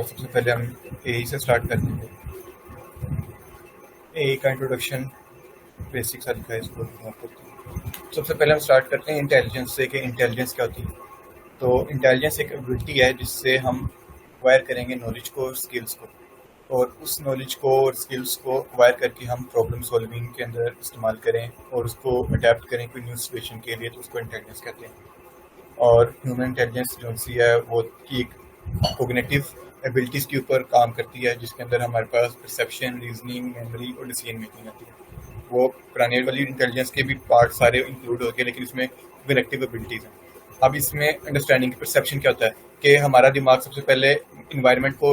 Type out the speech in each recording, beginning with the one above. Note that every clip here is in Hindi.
सबसे पहले हम ए से स्टार्ट करते हैं। ए का इंट्रोडक्शन बेसिक सा लिखा है, इसको सबसे पहले हम स्टार्ट करते हैं इंटेलिजेंस से कि इंटेलिजेंस क्या होती है। तो इंटेलिजेंस एक एबिलिटी है जिससे हम एक्वायर करेंगे नॉलेज को और स्किल्स को, और उस नॉलेज को और स्किल्स को एक्वायर करके हम प्रॉब्लम सॉल्विंग के अंदर इस्तेमाल करें और उसको अडेप्ट करें कोई न्यू सिचुएशन के लिए, तो उसको इंटेलिजेंस कहते हैं। और ह्यूमन इंटेलिजेंस जो सी है वो की एक कोग्निटिव एबिलिटीज़ के ऊपर काम करती है, जिसके अंदर हमारे पास परसेप्शन, रीजनिंग, मेमोरी और डिसीजन मेकिंग आती है। वो पुराने वाली इंटेलिजेंस के भी पार्ट सारे इंक्लूड होते हैं, लेकिन इसमें कोग्निटिव एबिलिटीज़ हैं। अब इसमें अंडरस्टैंडिंग परसेप्शन क्या होता है कि हमारा दिमाग सबसे पहले इन्वायरमेंट को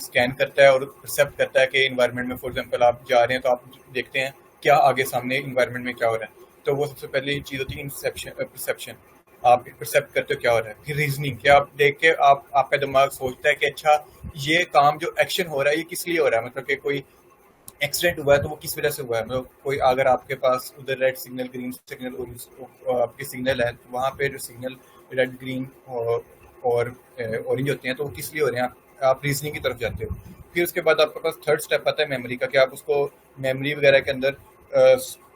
स्कैन करता है और परसेप्ट करता है कि इन्वायरमेंट में, फॉर एग्जांपल आप जा रहे हैं तो आप देखते हैं क्या आगे सामने इन्वायरमेंट में क्या हो रहा है, तो वो सबसे पहली चीज़ होती है परसेप्शन। आप परसेप्ट करते हो क्या हो रहा है। फिर रीजनिंग, क्या आप देख के आपका दिमाग सोचता है कि अच्छा ये काम जो एक्शन हो रहा है ये किस लिए हो रहा है, मतलब कि कोई एक्सीडेंट हुआ है तो वो किस वजह से हुआ है। मतलब कोई अगर आपके पास उधर रेड सिग्नल, ग्रीन सिग्नल और आपके सिग्नल है, तो वहाँ पे जो सिग्नल रेड, ग्रीन और ऑरेंज होते हैं तो वो किस लिए हो रहे हैं, आप रीजनिंग की तरफ जाते हो। फिर उसके बाद आपके पास थर्ड स्टेप आता है मेमोरी का, कि आप उसको मेमोरी वगैरह के अंदर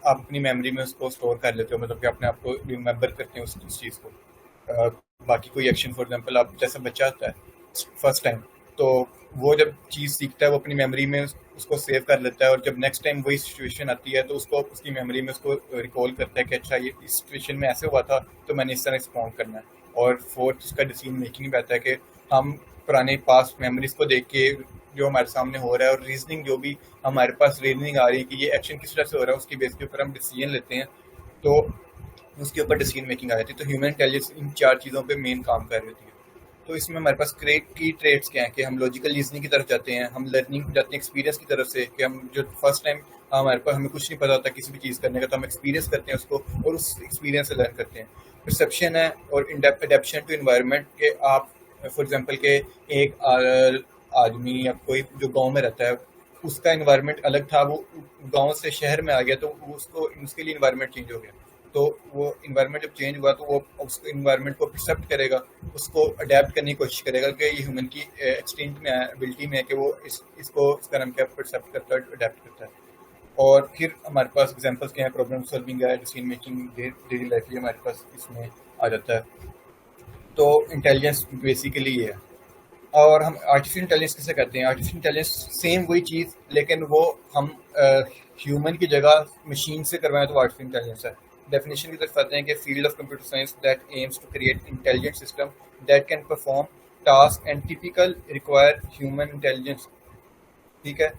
आप अपनी मेमोरी में उसको स्टोर कर लेते हो, मतलब कि अपने आप को रिमेंबर करते हैं उस चीज़ को। बाकी कोई एक्शन, फॉर एग्जांपल आप जैसा बच्चा आता है फर्स्ट टाइम, तो वो जब चीज़ सीखता है वो अपनी मेमोरी में उसको सेव कर लेता है, और जब नेक्स्ट टाइम वही सिचुएशन आती है तो उसको उसकी मेमोरी में उसको रिकॉल करता है कि अच्छा ये इस सिचुएशन में ऐसे हुआ था तो मैंने इस तरह रिस्पॉन्ड करना है। और फोर्थ उसका डिसीजन मेकिंग भी आता है कि हम पुराने पास्ट मेमोरीज को देख के जो हमारे सामने हो रहा है, और रीजनिंग जो भी हमारे पास रीजनिंग आ रही है कि ये एक्शन किस तरह से हो रहा है, उसकी बेस के ऊपर हम डिसीजन लेते हैं, तो उसके ऊपर डिसीजन मेकिंग आ जाती है। तो ह्यूमन इंटेलिजेंस इन चार चीज़ों पे मेन काम कर रही होती है। तो इसमें हमारे पास की ट्रेड्स क्या हैं कि हम लॉजिकल रीजनिंग की तरफ जाते हैं, हम लर्निंग जाते हैं एक्सपीरियंस की तरफ से, कि हम जो फर्स्ट टाइम हमारे पास हमें कुछ नहीं पता होता किसी भी चीज़ करने का, तो हम एक्सपीरियंस करते हैं उसको और उस एक्सपीरियंस से लर्न करते हैं। परसेप्शन है और अडेप्शन टू इन्वायरमेंट, के आप फॉर एग्जांपल के एक आदमी या कोई जो गांव में रहता है उसका इन्वायरमेंट अलग था, वो गांव से शहर में आ गया तो उसको उसके लिए इन्वायरमेंट चेंज हो गया। तो वो इन्वायरमेंट जब चेंज हुआ तो वो उस इन्वायरमेंट को एक्सेप्ट करेगा, उसको अडेप्ट करने की कोशिश करेगा, कि ये ह्यूमन की एक्सटेंट में है, एबिलिटी में है कि वो इसका नाम क्या परसेप्ट करता है, अडेप्ट करता है। और फिर हमारे पास एग्जांपल्स क्या हैं, प्रॉब्लम सॉल्विंग है, डिसीजन मेकिंग, डेली लाइफ भी हमारे पास इसमें आ जाता है। तो इंटेलिजेंस बेसिकली ये है। और हम आर्टिफिशियल इंटेलिजेंस किसे कहते हैं? आर्टिफिशियल इंटेलिजेंस सेम वही चीज़, लेकिन वो हम ह्यूमन की जगह मशीन से करवाएं तो आर्टिफिशियल इंटेलिजेंस है। डेफिनेशन की तरफ आते हैं कि field of computer science that aims to create intelligent system that can perform task and typical require human intelligence. ठीक है,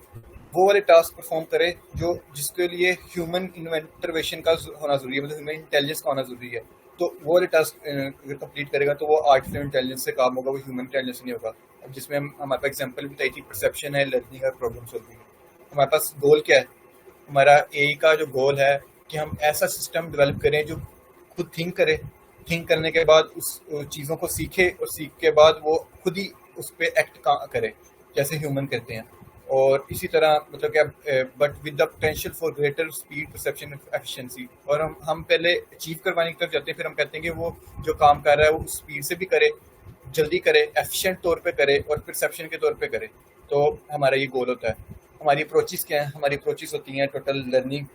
वो वाले टास्क परफॉर्म करे जो जिसके लिए ह्यूमन इंटरवेंशन का होना जरूरी है, मतलब ह्यूमन इंटेलिजेंस का होना जरूरी है। तो वो वाले टास्क अगर कंप्लीट करेगा तो वो आर्टिफिशियल इंटेलिजेंस से काम होगा, वो ह्यूमन इंटेलिजेंस से नहीं होगा। अब जिसमें हमारे पास एग्जांपल भी बताई थी, परसेप्शन है, लर्निंग है, प्रॉब्लम सॉल्विंग है। हमारे पास गोल क्या है? हमारा ए का जो गोल है कि हम ऐसा सिस्टम डेवलप करें जो खुद थिंक करे, थिंक करने के बाद उस चीज़ों को सीखे, और सीख के बाद वो खुद ही उस पर एक्ट करे जैसे ह्यूमन करते हैं। और इसी तरह मतलब क्या, but with the potential for greater speed, perception, efficiency. और हम पहले अचीव करवाने की तरफ जाते हैं, फिर हम कहते हैं कि वो जो काम कर रहा है वो स्पीड से भी करे, जल्दी करे, एफिशिएंट तौर पे करे और परसेप्शन के तौर पे करे। तो हमारा ये गोल होता है। हमारी अप्रोचेस क्या है? हमारी अप्रोचेस होती हैं total learning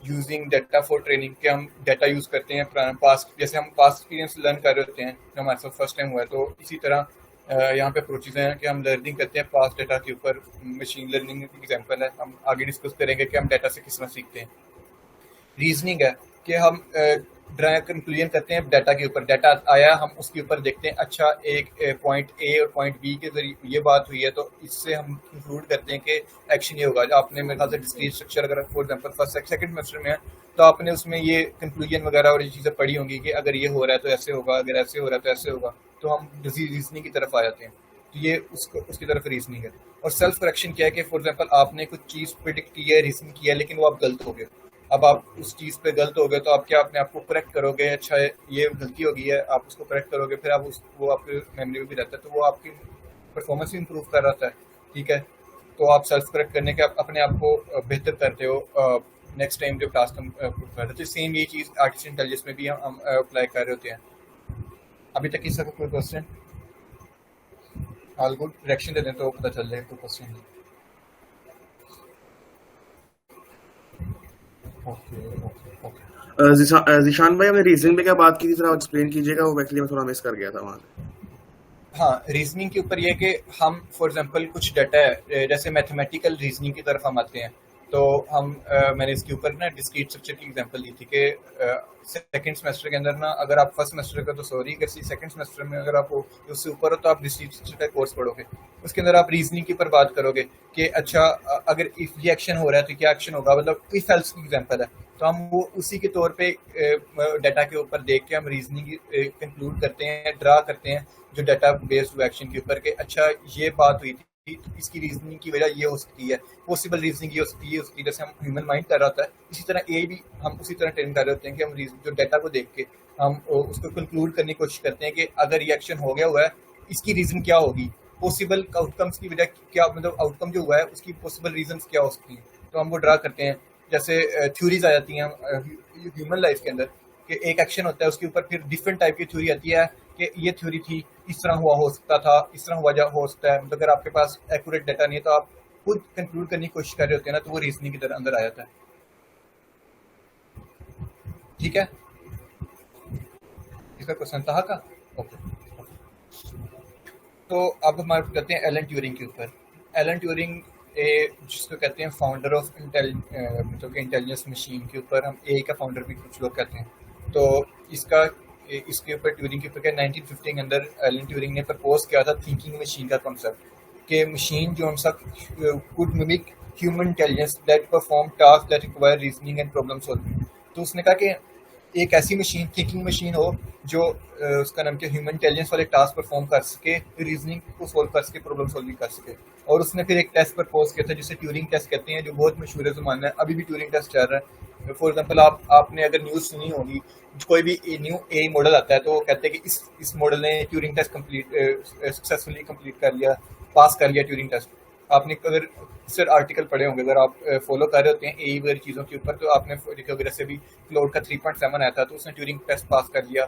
using data for training, के हम डाटा यूज़ करते हैं पास्ट, जैसे हम पास्ट एक्सपीरियंस लर्न कर रहे होते हैं जो हमारे साथ फर्स्ट टाइम हुआ है, तो इसी तरह यहाँ पे अप्रोचेज हैं कि हम लर्निंग करते हैं पास्ट डाटा के ऊपर। मशीन लर्निंग एग्जांपल है, हम आगे डिस्कस करेंगे कि हम डाटा से किस तरह सीखते हैं। रीजनिंग है कि हम ड्राइव कंक्लूजन करते हैं डाटा के ऊपर, डाटा आया हम उसके ऊपर देखते हैं अच्छा एक पॉइंट ए और पॉइंट बी के जरिए ये बात हुई है, तो इससे हम कंक्लूड करते हैं कि एक्शन ये होगा। आपने मेरे ख्याल से डिस्क्रीट स्ट्रक्चर अगर for example first second semester में है तो आपने उसमें ये कंक्लूजन वगैरह और ये चीज़ें पढ़ी होंगी कि अगर ये हो रहा है तो ऐसे होगा, अगर ऐसे हो रहा है तो ऐसे होगा। तो हम रीजनिंग की तरफ आ जाते हैं, तो ये उसकी तरफ रीजनिंग है। और सेल्फ करेक्शन क्या है कि फॉर एग्जांपल आपने कुछ चीज़ प्रिडिक्ट की है, रीजन किया है, लेकिन वो आप गलत हो गए। अब आप उस चीज़ पे गलत हो गए तो आप क्या अपने आप को करेक्ट करोगे, अच्छा ये गलती हो गई है, आप उसको करेक्ट करोगे, फिर आप वो आपके मेमोरी में भी रहता है, तो वो आपकी परफॉर्मेंस भी इंप्रूव कर रहा है। ठीक है, तो आप सेल्फ करेक्ट करने के अपने आप को बेहतर करते हो नेक्स्ट टाइम जब टास्क हम करते हैं। तो सेम ये चीज़ आर्टिफिशियल इंटेलिजेंस में भी हम अप्लाई कर रहे होते हैं। अभी तक इसका कोई क्वेश्चन? ऑल गुड, डायरेक्शन दे दें तो पता चल जाए, 2%। Okay okay okay. जीशान भाई, हमने रीजनिंग पे क्या बात की थी, जरा एक्सप्लेन कीजिएगा, वो एक्चुअली मैं थोड़ा मिस कर गया था वहाँ से। हाँ, रीजनिंग के ऊपर ये कि हम फॉर एग्जांपल कुछ डाटा है, जैसे मैथमेटिकल रीजनिंग की तरफ हम आते हैं, तो हम मैंने इसके ऊपर ना डिस्क्रीट स्ट्रक्चर की एग्जांपल दी थी कि सेकंड सेमेस्टर के अंदर ना, अगर आप फर्स्ट सेमेस्टर का तो सॉरी, अगर सेकंड सेमेस्टर में अगर आप उससे ऊपर हो तो आप डिस्क्रीट स्ट्रक्चर का कोर्स पढ़ोगे, उसके अंदर आप रीजनिंग के ऊपर बात करोगे कि अच्छा अगर इफ ये एक्शन हो रहा है तो क्या एक्शन होगा, मतलब इफ एल्स की एग्जांपल है, तो हम वो उसी के तौर पे डाटा के ऊपर देख के हम रीजनिंग कंक्लूड करते हैं, ड्रा करते हैं जो डाटा बेस्ड एक्शन के ऊपर के अच्छा ये बात हुई थी, तो इसकी रीजनिंग की वजह ये हो सकती है, पॉसिबल रीजनिंग ये हो सकती है उसकी, जैसे हम ह्यूमन माइंड कर रहा होता है, इसी तरह ये भी हम उसी तरह ट्रेन कर रहे होते हैं कि हम जो डाटा को देख के हम उसको कंक्लूड करने की कोशिश करते हैं कि अगर ये एक्शन हो गया हुआ है, इसकी रीजन क्या होगी, पॉसिबल आउटकम्स की वजह क्या, मतलब आउटकम जो हुआ है उसकी पॉसिबल रीजन क्या हो सकती है, तो हम वो ड्रा करते हैं। जैसे थ्योरीज आ जाती हैं ह्यूमन लाइफ के अंदर कि एक एक्शन होता है उसके ऊपर फिर डिफरेंट टाइप की थ्योरी आती है कि ये थ्योरी थी, इस तरह हुआ हो सकता था, इस तरह हुआ हो सकता है, मतलब अगर आपके पास एक्यूरेट डाटा नहीं है तो आप खुद कंक्लूड करने की कोशिश कर रहे होते हैं ना, तो वो रीजनिंग की तरह अंदर आ जाता है। ठीक है, इसका क्वेश्चन था का। ओके, तो अब हम करते हैं एलन ट्यूरिंग के ऊपर। एलन ट्यूरिंग जिसको कहते हैं फाउंडर ऑफ मतलब कि इंटेलिजेंस मशीन के ऊपर हम ए का फाउंडर भी कुछ लोग कहते हैं। तो इसका इसके ऊपर ट्यूरिंग के ऊपर क्या 1950 के अंदर एलन ट्यूरिंग ने प्रपोज किया था थिंकिंग मशीन का कॉन्सेप्ट, कि मशीन जो सा could mimic human intelligence that perform task that require reasoning and problem solving. तो उसने कहा कि एक ऐसी मशीन, थिंकिंग मशीन हो जो उसका नाम क्या, ह्यूमन इंटेलिजेंस वाले टास्क परफॉर्म कर सके, रीजनिंग को सोल्व कर सके, प्रॉब्लम सॉल्विंग कर सके। और उसने फिर एक टेस्ट प्रपोज किया था जिसे ट्यूरिंग टेस्ट कहते हैं, जो बहुत मशहूर है ज़माने में, अभी भी ट्यूरिंग टेस्ट चल रहा है। फॉर एग्जांपल आपने अगर न्यूज़ सुनी होगी, कोई भी न्यू ए मॉडल आता है तो वो कहते हैं कि इस मॉडल ने Turing test complete successfully complete कर लिया, पास कर लिया ट्यूरिंग टेस्ट। आपने अगर सर आर्टिकल पढ़े होंगे, अगर आप फॉलो कर रहे होते हैं ए वगैरह चीज़ों के ऊपर, तो आपने देखा होगा जैसे भी क्लाउड का 3.7 आया था तो उसने ट्यूरिंग टेस्ट पास कर लिया।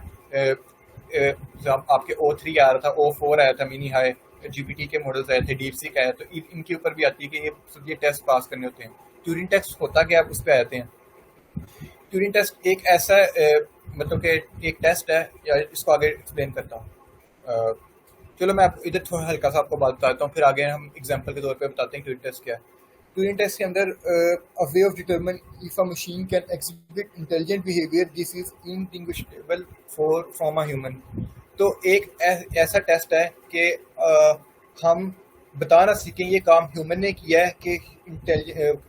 जब आपके O3 आ रहा था, O4 आया था मिनी हाई, जीपीटी के मॉडल्स आए थे, डीप सीक आया, तो इनके ऊपर भी आती है कि ये टेस्ट पास करने होते हैं। ट्यूरिंग टेस्ट होता क्या, आप उस पर आते हैं। ट्यूरिंग टेस्ट एक ऐसा मतलब कि एक टेस्ट है, या इसको आगे एक्सप्लेन करता हूँ। चलो मैं इधर थोड़ा हल्का सा आपको बात बताता हूँ, फिर आगे हम एग्जांपल के तौर पे बताते हैं ट्यूरिंग टेस्ट क्या है। ट्यूरिंग टेस्ट के अंदर a way of determine if a machine can execute intelligent behaviour this is indistinguishable from a human. तो एक ऐसा टेस्ट है कि हम बता ना सकें ये काम ह्यूमन ने किया है कि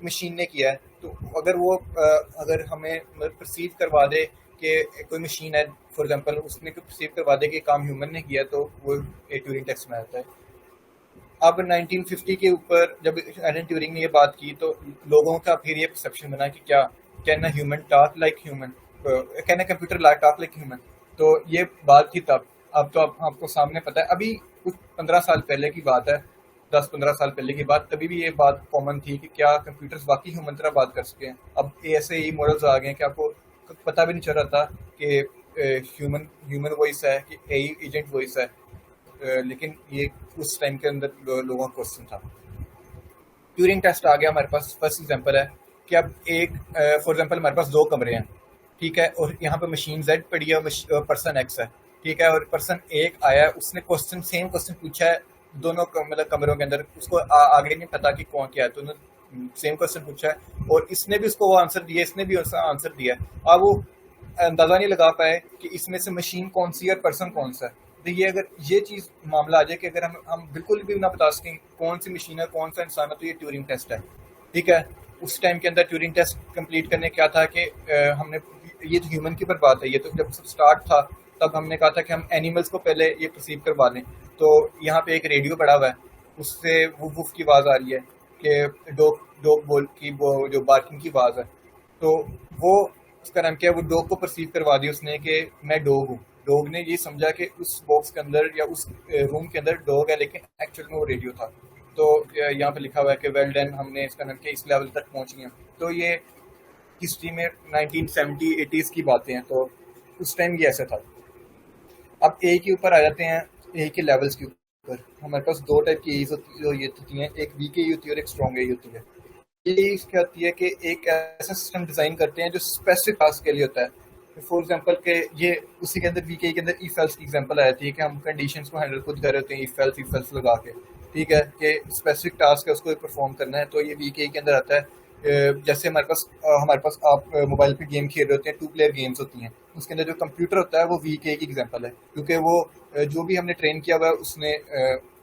मशीन ने किया है। तो अगर वो अगर हमें परसीव करवा दे कि कोई मशीन है, फॉर एग्जांपल उसने परसीव करवा दे कि काम ह्यूमन ने किया, तो वो ट्यूरिंग टेस्ट में आता है। अब 1950 के ऊपर जब एलन ट्यूरिंग ने ये बात की, तो लोगों का फिर ये परसेप्शन बना कि क्या can a human talk like human, can a computer talk like human. तो ये बात थी तब। अब तो आपको सामने पता है, अभी कुछ 15 साल पहले की बात है, 10-15 साल पहले की बात, तभी भी ये बात कॉमन थी कि क्या कंप्यूटर्स वाकई ह्यूमन तरह बात कर सके। अब ऐसे ही मॉडल्स आ गए हैं कि आपको पता भी नहीं चल रहा था कि ह्यूमन ह्यूमन वॉइस है कि एजेंट वॉइस है। लेकिन ये उस टाइम के अंदर लोगों का क्वेश्चन था। ट्यूरिंग टेस्ट आ गया हमारे पास। फर्स्ट एग्जांपल है कि अब एक फॉर एग्जांपल हमारे पास 2 कमरे हैं, ठीक है, और यहाँ पे मशीन Z पड़ी है और पर्सन X है, ठीक है, और पर्सन एक आया है, उसने सेम क्वेश्चन पूछा है दोनों मतलब कमरों के अंदर, उसको आगे नहीं पता कि कौन क्या है, तो सेम क्वेश्चन पूछा है और इसने भी उसको वो आंसर दिया, इसने भी उसका आंसर दिया। अब वो अंदाजा नहीं लगा पाए कि इसमें से मशीन कौन सी है और पर्सन कौन सा है। तो ये अगर ये चीज़ मामला आ जाए कि अगर हम बिल्कुल भी ना बता सकें कौन सी मशीन है कौन सा इंसान है, तो ये ट्यूरिंग टेस्ट है, ठीक है। उस टाइम के अंदर ट्यूरिंग टेस्ट कंप्लीट करने क्या था कि हमने, ये तो ह्यूमन की पर बात है, ये तो जब सब स्टार्ट था तब हमने कहा था कि हम एनिमल्स को पहले ये परसीव करवा लें। तो यहाँ पे एक रेडियो पड़ा हुआ है, उससे वुफ वुफ की आवाज़ आ रही है कि डॉग डॉग बोल की वो जो बार्किंग की आवाज़ है। तो वो उसका नाम क्या है, वो डॉग को परसीव करवा दी उसने कि मैं डॉग हूँ। डॉग ने ये समझा कि उस बॉक्स के अंदर या उस रूम के अंदर डॉग है, लेकिन एक्चुअल में वो रेडियो था। तो यहाँ पे लिखा हुआ है कि वेल डन, हमने इसका नाम क्या इस लेवल तक पहुँच गए। तो ये हिस्ट्री में 1970-80s की बातें हैं, तो उस टाइम ये ऐसा था। अब ए के ऊपर आ जाते हैं, ए के लेवल्स के ऊपर। पर हमारे पास दो टाइप की एज होती हैं, एक वीक एज होती है और एक स्ट्रॉन्ग एज होती है। ये क्या होती है कि एक ऐसा सिस्टम डिजाइन करते हैं जो स्पेसिफिक टास्क के लिए होता है। फॉर एग्जांपल के ये उसी के अंदर वीके के अंदर इफ एल्स की एग्जांपल आ जाती है कि हम कंडीशंस को हैंडल खुद कर रहे होते हैं इफ एल्स लगा के, ठीक है, कि स्पेसिफिक टास्क है उसको परफॉर्म करना है, तो ये वीके के अंदर आता है। जैसे हमारे पास आप मोबाइल पे गेम खेल रहे होते हैं, 2 प्लेयर गेम्स होती हैं, उसके अंदर जो कंप्यूटर होता है वो वीके की एग्जांपल है, क्योंकि वो जो भी हमने ट्रेन किया हुआ है उसने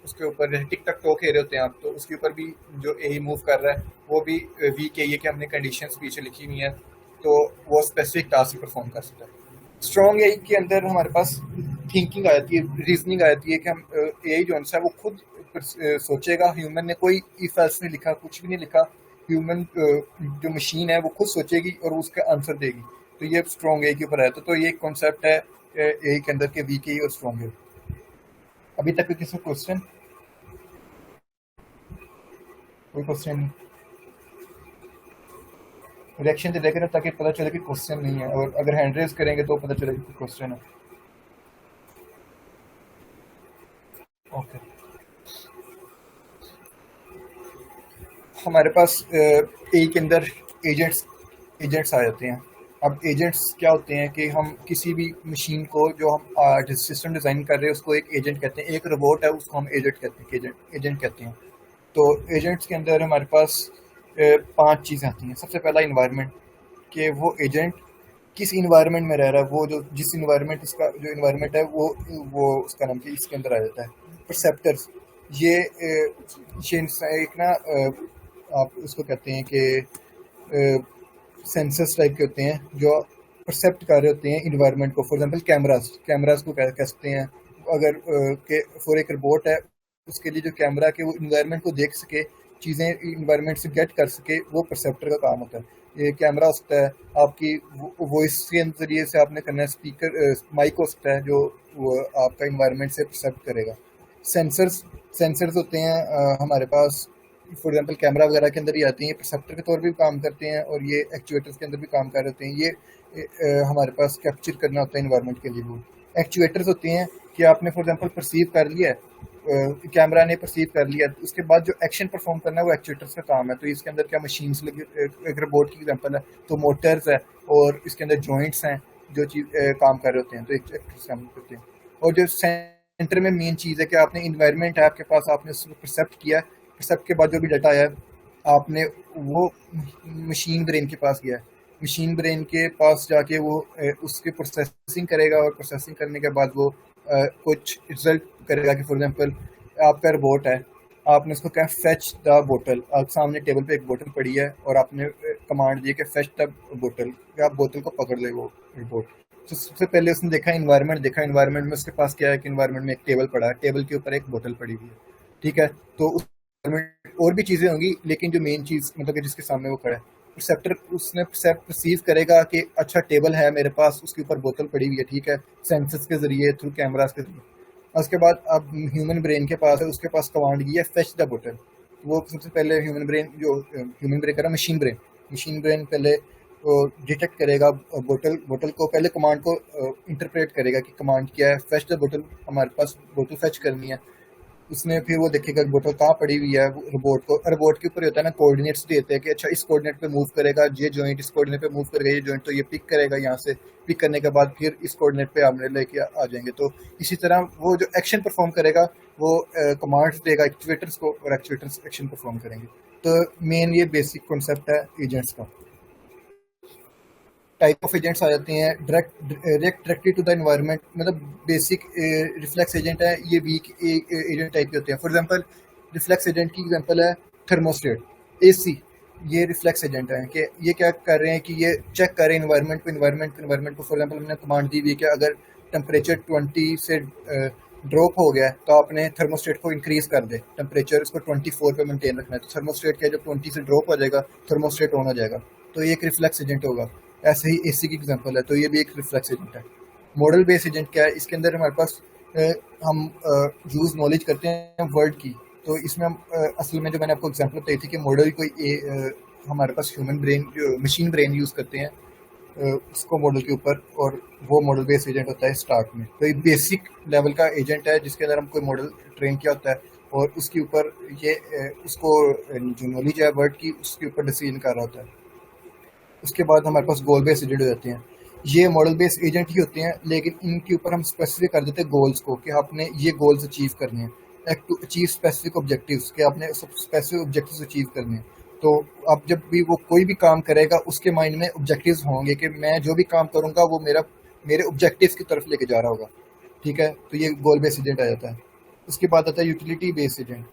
उसके ऊपर टिक टक टो खेल रहे होते हैं आप, तो उसके ऊपर भी जो ए मूव कर रहा है वो भी वी के ये कि हमने कंडीशंस पीछे लिखी हुई हैं, तो वो स्पेसिफिक टास्क परफॉर्म कर सकता है। स्ट्रॉन्ग एआई के अंदर हमारे पास थिंकिंग आ जाती है, रीजनिंग आ जाती है कि हम एआई जो है वो खुद सोचेगा। ह्यूमन ने कोई इफ एल्स नहीं लिखा, कुछ भी नहीं लिखा। ह्यूमन जो मशीन है वो खुद सोचेगी और उसका आंसर देगी, तो ये स्ट्रॉन्ग एआई के ऊपर है। तो ये कॉन्सेप्ट है एआई के अंदर के वीक एआई और स्ट्रॉन्ग एआई। अभी तक किसी क्वेश्चन, कोई क्वेश्चन रिएक्शन दे देगा ताकि पता चले कि क्वेश्चन नहीं है, और अगर हैंड रेज करेंगे तो पता चलेगा कि क्वेश्चन है। ओके, हमारे पास ए के अंदर एजेंट्स आ जाते हैं। अब एजेंट्स क्या होते हैं कि हम किसी भी मशीन को जो हम सिस्टम डिज़ाइन कर रहे हैं उसको एक एजेंट कहते हैं, एक रोबोट है उसको हम एजेंट कहते हैं। तो एजेंट्स के अंदर हमारे पास 5 चीज़ें आती हैं। सबसे पहला इन्वायरमेंट, कि वो एजेंट किस इन्वायरमेंट में रह रहा है, वो जो जिस इन्वायरमेंट उसका जो इन्वायरमेंट है वो उसका नाम क्या इसके अंदर आ जाता है। परसेप्टर्स, ये एक ना आप उसको कहते हैं कि सेंसर्स टाइप के होते हैं जो परसेप्ट कर रहे होते हैं इन्वायरमेंट को। फॉर एग्जांपल कैमरास को कह सकते हैं। अगर के फॉर एक रोबोट है उसके लिए जो कैमरा के वो इन्वायरमेंट को देख सके, चीज़ें इन्वायरमेंट से गेट कर सके, वो परसेप्टर का काम होता है। ये कैमरा हो सकता है, आपकी वॉइस के जरिए से आपने करना है, स्पीकर माइक हो सकता है जो वो आपका इन्वायरमेंट से परसेप्ट करेगा। सेंसर्स होते हैं हमारे पास, फॉर एग्जांपल कैमरा वगैरह के अंदर ही आती हैं, परसेप्टर के तौर पे भी काम करते हैं, और ये एक्चुएटर्स के अंदर भी काम कर रहे होते हैं। ये हमारे पास कैप्चर करना होता है इन्वायरमेंट के लिए। वो एक्चुएटर्स होते हैं कि आपने फॉर एग्जांपल परसीव कर लिया है, कैमरा ने परसीव कर लिया, उसके बाद जो एक्शन परफॉर्म करना है वो एक्चुएटर्स का काम है। तो इसके अंदर क्या मशीन्स लगी, एक रोबोट की एग्जांपल है तो मोटर्स है, और इसके अंदर जॉइंट्स हैं जो चीज़ काम कर रहे होते हैं, तो एक्चुएटर्स काम करते हैं। और जो सेंटर में मेन चीज़ है कि आपने इन्वायरमेंट है आपके पास, आपने उसको परसेप्ट किया, परसेप्ट के बाद जो भी डाटा आया आपने वो मशीन ब्रेन के पास गया, मशीन ब्रेन के पास जाके वो उसकी प्रोसेसिंग करेगा, और प्रोसेसिंग करने के बाद वो कुछ रिजल्ट करेगा। कि फॉर एग्जांपल आपका रोबोट है, आपने उसको कहा फेच द बोतल, आप सामने टेबल पे एक बोतल पड़ी है और आपने कमांड दी कि फेच द बोतल, कि आप बोतल को पकड़ ले वो रोबोट। तो सबसे पहले उसने देखा इन्वायरमेंट में उसके पास क्या है कि इन्वायरमेंट में एक टेबल पड़ा है, टेबल के ऊपर एक बोतल पड़ी हुई है, ठीक है। तो उस और भी चीज़ें होंगी, लेकिन जो मेन चीज़ मतलब कि जिसके सामने वो खड़ा है, परसेप्टर उसने परसीव करेगा कि अच्छा टेबल है मेरे पास, उसके ऊपर बोतल पड़ी हुई है, ठीक है, सेंसर्स के जरिए, थ्रू कैमरास के जरिए। उसके बाद अब ह्यूमन ब्रेन के पास है, उसके पास कमांड की है फेच द बोतल। वो सबसे पहले ह्यूमन ब्रेन कर रहा है, मशीन ब्रेन पहले वो डिटेक्ट करेगा बोतल को, पहले कमांड को इंटरप्रेट करेगा कि कमांड क्या है, फेच द बोतल, हमारे पास बोतल फेच करनी है। उसने फिर वो देखेगा कि बोतल कहाँ पड़ी हुई है, रोबोट के ऊपर होता है ना, कोऑर्डिनेट्स देते हैं कि अच्छा इस कोऑर्डिनेट पे मूव करेगा, ये जॉइंट इस कोऑर्डिनेट पे मूव करेगा, ये जॉइंट तो ये पिक करेगा, यहाँ से पिक करने के बाद फिर इस कोऑर्डिनेट पे हमने लेके आ जाएंगे। तो इसी तरह वो जो एक्शन परफॉर्म करेगा वो कमांड्स देगा एक्चुएटर्स को, और एक्चुएटर्स एक्शन परफॉर्म करेंगे। तो मेन ये बेसिक कॉन्सेप्ट है एजेंट्स का। टाइप ऑफ एजेंट्स आ जाते हैं, डायरेक्टली टू द एनवायरनमेंट, मतलब बेसिक रिफ्लेक्स एजेंट है, ये वीक एजेंट टाइप के होते हैं। फॉर एग्जांपल रिफ्लेक्स एजेंट की एग्जांपल है थर्मोस्टेट, एसी, ये रिफ्लेक्स एजेंट है कि ये क्या कर रहे हैं कि ये चेक कर रहे हैं इन्वायरमेंट को। फॉर एग्जांपल हमने कमांड दी हुई है कि अगर टेम्परेचर 20 से ड्रॉप हो गया तो आपने थर्मोस्टेट को इंक्रीज कर दे, टेम्परेचर इसको 24 पे मेंटेन रखना है। तो थर्मोस्टेट क्या, जब 20 से ड्रॉप हो जाएगा थर्मोस्टेट ऑन हो जाएगा, तो ये एक रिफ्लेक्स एजेंट होगा। ऐसे ही एसी की एग्जांपल है, तो ये भी एक रिफ्लेक्स एजेंट है। मॉडल बेस एजेंट क्या है, इसके अंदर हमारे पास हम यूज़ नॉलेज करते हैं वर्ड की। तो इसमें हम असल में जो मैंने आपको एग्जांपल बताई थी कि मॉडल कोई हमारे पास ह्यूमन ब्रेन जो मशीन ब्रेन यूज़ करते हैं, उसको मॉडल के ऊपर, और वो मॉडल बेस एजेंट होता है स्टार्ट में। तो ये बेसिक लेवल का एजेंट है जिसके अंदर हम कोई मॉडल ट्रेन किया होता है और उसके ऊपर ये उसको जो नॉलेज है वर्ड की उसके ऊपर डिसीजन कर रहा होता है। उसके बाद हमारे पास गोल बेस एजेंट हो जाते हैं। ये मॉडल बेस एजेंट ही होते हैं, लेकिन इनके ऊपर हम स्पेसिफिक कर देते हैं गोल्स को कि आपने ये गोल्स अचीव करने हैं, टू अचीव स्पेसिफिक ऑब्जेक्टिव्स, कि आपने स्पेसिफिक ऑब्जेक्टिव्स अचीव करने हैं। तो अब जब भी वो कोई भी काम करेगा उसके माइंड में ऑब्जेक्टिव्स होंगे कि मैं जो भी काम करूंगा वो मेरे ऑब्जेक्टिव्स की तरफ लेके जा रहा होगा। ठीक है, तो ये गोल बेस एजेंट आ जाता है। उसके बाद आता है यूटिलिटी बेस एजेंट।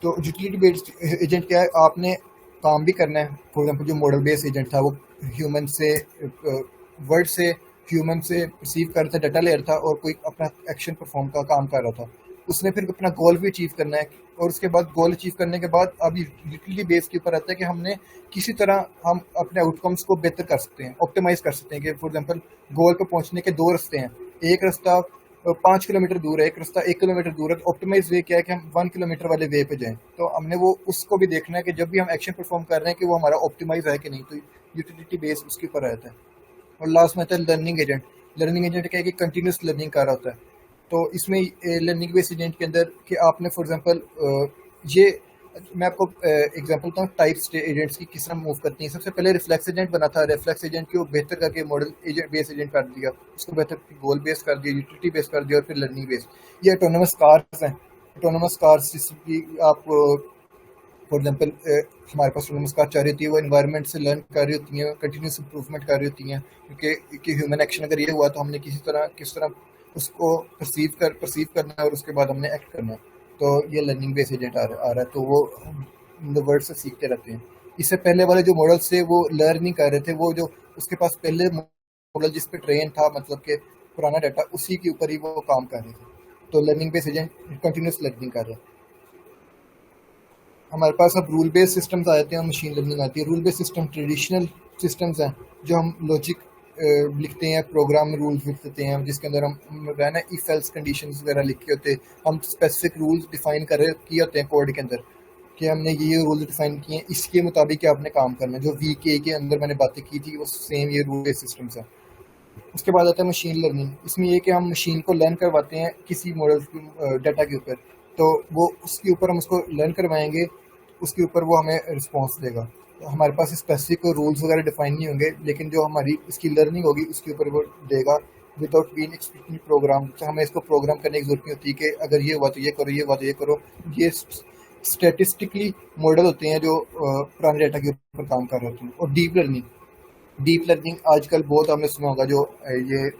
तो यूटिलिटी बेस्ड एजेंट क्या है, आपने काम भी करना है। फॉर एग्जांपल जो मॉडल बेस्ड एजेंट था वो ह्यूमन से वर्ड से ह्यूमन से रिसीव कर रहा था, डाटा ले रहा था और कोई अपना एक्शन परफॉर्म का काम कर रहा था। उसने फिर अपना गोल भी अचीव करना है, और उसके बाद गोल अचीव करने के बाद अब यूटिलिटी बेस के ऊपर आता है कि हमने किसी तरह हम अपने आउटकम्स को बेहतर कर सकते हैं, ऑप्टिमाइज कर सकते हैं। कि फॉर एग्जांपल गोल पर पहुंचने के दो रास्ते हैं, एक रास्ता 5 किलोमीटर दूर है, एक रास्ता 1 किलोमीटर दूर है। ऑप्टिमाइज वे क्या है कि हम 1 किलोमीटर वाले वे पे जाएं। तो हमने वो उसको भी देखना है कि जब भी हम एक्शन परफॉर्म कर रहे हैं कि वो हमारा ऑप्टिमाइज है कि नहीं। तो यूटिलिटी बेस उसके ऊपर रहता है। और लास्ट में आता है लर्निंग एजेंट। लर्निंग एजेंट क्या है कि कंटिन्यूस लर्निंग कर रहा होता है। तो इसमें लर्निंग बेस एजेंट के अंदर कि आपने फॉर एग्जांपल ये मैं आपको एग्जांपल बताऊँ टाइप्स एजेंट्स की किस तरह मूव करती हैं। सबसे पहले रिफ्लेक्स एजेंट बना था, रिफ्लेक्स एजेंट को बेहतर करके मॉडल एजेंट बेस एजेंट कर दिया, उसको बेहतर गोल बेस कर दिया, यूटिलिटी बेस कर दिया, और फिर लर्निंग बेस। ये ऑटोनोमस कार्स हैं। ऑटोनोमस कार्स जिसकी आप फॉर एग्जांपल हमारे पास ऑटोनोमस कार चल रही होती है, वो एनवायरनमेंट से लर्न कर रही होती हैं, कंटिन्यूस इंप्रूवमेंट कर रही होती हैं। क्योंकि ह्यूमन एक्शन अगर ये हुआ तो हमने किस तरह उसको परसीव करना है और उसके बाद हमने एक्ट करना है। तो ये लर्निंग बेस एजेंट आ रहा है। तो वो वर्ड से सीखते रहते हैं। इससे पहले वाले जो मॉडल्स थे वो लर्न नहीं कर रहे थे, वो जो उसके पास पहले मॉडल जिस पे ट्रेन था, मतलब कि पुराना डाटा, उसी के ऊपर ही वो काम कर रहे थे। तो learning base agent continuous learning कर रहे हैं। हमारे पास अब रूल बेस्ड सिस्टम्स आ जाते हैं, मशीन लर्निंग आती है। Rule based system traditional systems हैं जो हम लॉजिक लिखते हैं, प्रोग्राम में रूल्स लिख देते हैं, जिसके अंदर हम ना इफ एल्स कंडीशंस वगैरह लिखे होते हैं। हम स्पेसिफिक रूल्स डिफाइन किए होते हैं कोड के अंदर कि हमने ये रूल्स डिफाइन किए हैं, इसके मुताबिक आपने काम करना है। जो वीके के अंदर मैंने बातें की थी वो सेम ये रूल बेस्ड सिस्टम्स हैं। उसके बाद आता है मशीन लर्निंग। इसमें ये कि हम मशीन को लर्न करवाते हैं किसी मॉडल डाटा के ऊपर। तो वो उसके ऊपर हम उसको लर्न करवाएंगे, उसके ऊपर वो हमें रिस्पॉन्स देगा। तो हमारे पास स्पेसिफिक रूल्स वगैरह डिफाइन नहीं होंगे, लेकिन जो हमारी इसकी लर्निंग होगी उसके ऊपर वो देगा विदाउट बीइंग एक्सप्लिसिटली प्रोग्राम। तो हमें इसको प्रोग्राम करने की जरूरत नहीं होती कि अगर ये हुआ तो ये करो, ये हुआ तो ये करो। ये स्टेटिस्टिकली मॉडल होते हैं जो पुराने डाटा के ऊपर काम कर रहे होते हैं। और डीप लर्निंग आजकल बहुत हमने सुना होगा, जो ये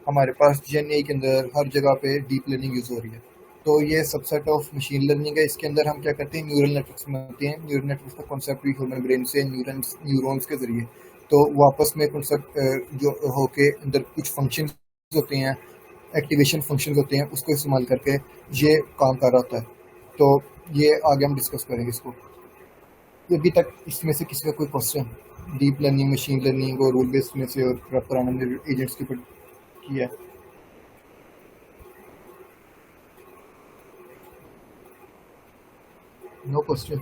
हमारे पास जेएनआई के अंदर हर जगह पे डीप लर्निंग यूज़ हो रही है। तो ये सबसेट ऑफ मशीन लर्निंग है। इसके अंदर हम क्या करते हैं, न्यूरल नेटवर्क्स बनाते हैं। न्यूरल नेटवर्क्स का कॉन्सेप्ट भी ह्यूमन ब्रेन से न्यूरॉन्स के जरिए। तो वापस में कॉन्सेप्ट जो होके अंदर कुछ फंक्शन होते हैं, एक्टिवेशन फंक्शन होते हैं, उसको इस्तेमाल करके ये काम कर रहा होता है। तो ये आगे हम डिस्कस करेंगे इसको। अभी तक इसमें से किसी का कोई question deep learning, machine learning और रूल बेस्ड में से और पुराने एजेंट्स के ऊपर किया है? No question.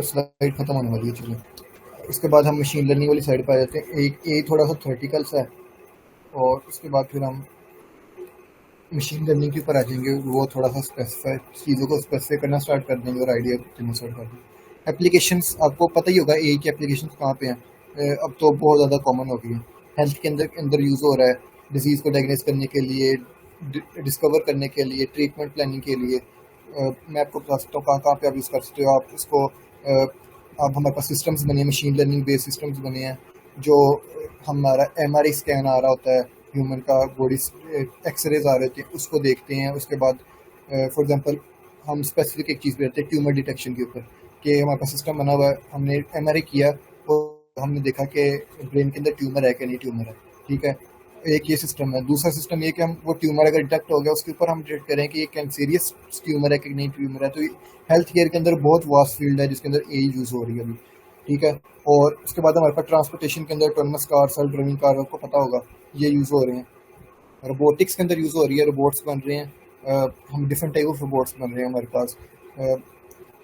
स्लाइड खत्म होने वाली है, चलिए। उसके बाद हम मशीन लर्निंग वाली साइड पर आ जाते हैं। एक थोड़ा सा थ्योरेटिकल सा है, और उसके बाद फिर हम मशीन लर्निंग के ऊपर आ जाएंगे। वो थोड़ा सा स्पेसिफाई चीज़ों को स्पेसिफाई करना स्टार्ट कर देंगे और आइडिया देना स्टार्ट कर देंगे। एप्लीकेशंस आपको पता ही होगा एआई की एप्लीकेशंस कहाँ पे हैं। अब तो बहुत ज़्यादा कॉमन हो गई है। हेल्थ के अंदर यूज़ हो रहा है, डिजीज़ को डायग्नोस करने के लिए, डिस्कवर करने के लिए, ट्रीटमेंट प्लानिंग के लिए। मैं आपको बता सकता हूँ कहाँ कहाँ पे आप यूज़ कर सकते हो। आप इसको अब हमारे पास सिस्टम्स बने हैं, मशीन लर्निंग बेस्ड सिस्टम्स बने हैं। जो हमारा एमआरआई स्कैन आ रहा होता है, ह्यूमन का बॉडी एक्सरेज आ रहे होते हैं, उसको देखते हैं। उसके बाद फॉर एग्जांपल हम स्पेसिफिक एक चीज़ पे रहते हैं ट्यूमर डिटेक्शन के ऊपर, कि हमारे पास सिस्टम बना हुआ है, हमने एमआरआई किया और हमने देखा कि ब्रेन के अंदर ट्यूमर है कि नहीं ट्यूमर है। ठीक है, एक ये सिस्टम है। दूसरा सिस्टम ये कि हम वो ट्यूमर अगर डिटेक्ट हो गया उसके ऊपर हम डिटेक्ट करें कि ये कैंसरियस ट्यूमर है कि नहीं ट्यूमर है। तो हेल्थ केयर के अंदर बहुत वास्ट फील्ड है जिसके अंदर एआई यूज़ हो रही है अभी। ठीक है, और उसके बाद हमारे पास ट्रांसपोर्टेशन के अंदर autonomous car, self driving car, आपको पता होगा ये यूज़ हो रहे हैं। रोबोटिक्स के अंदर यूज़ हो रही है, रोबोट्स बन रहे हैं। हम डिफरेंट टाइप ऑफ रोबोट्स बन रहे हैं हमारे पास।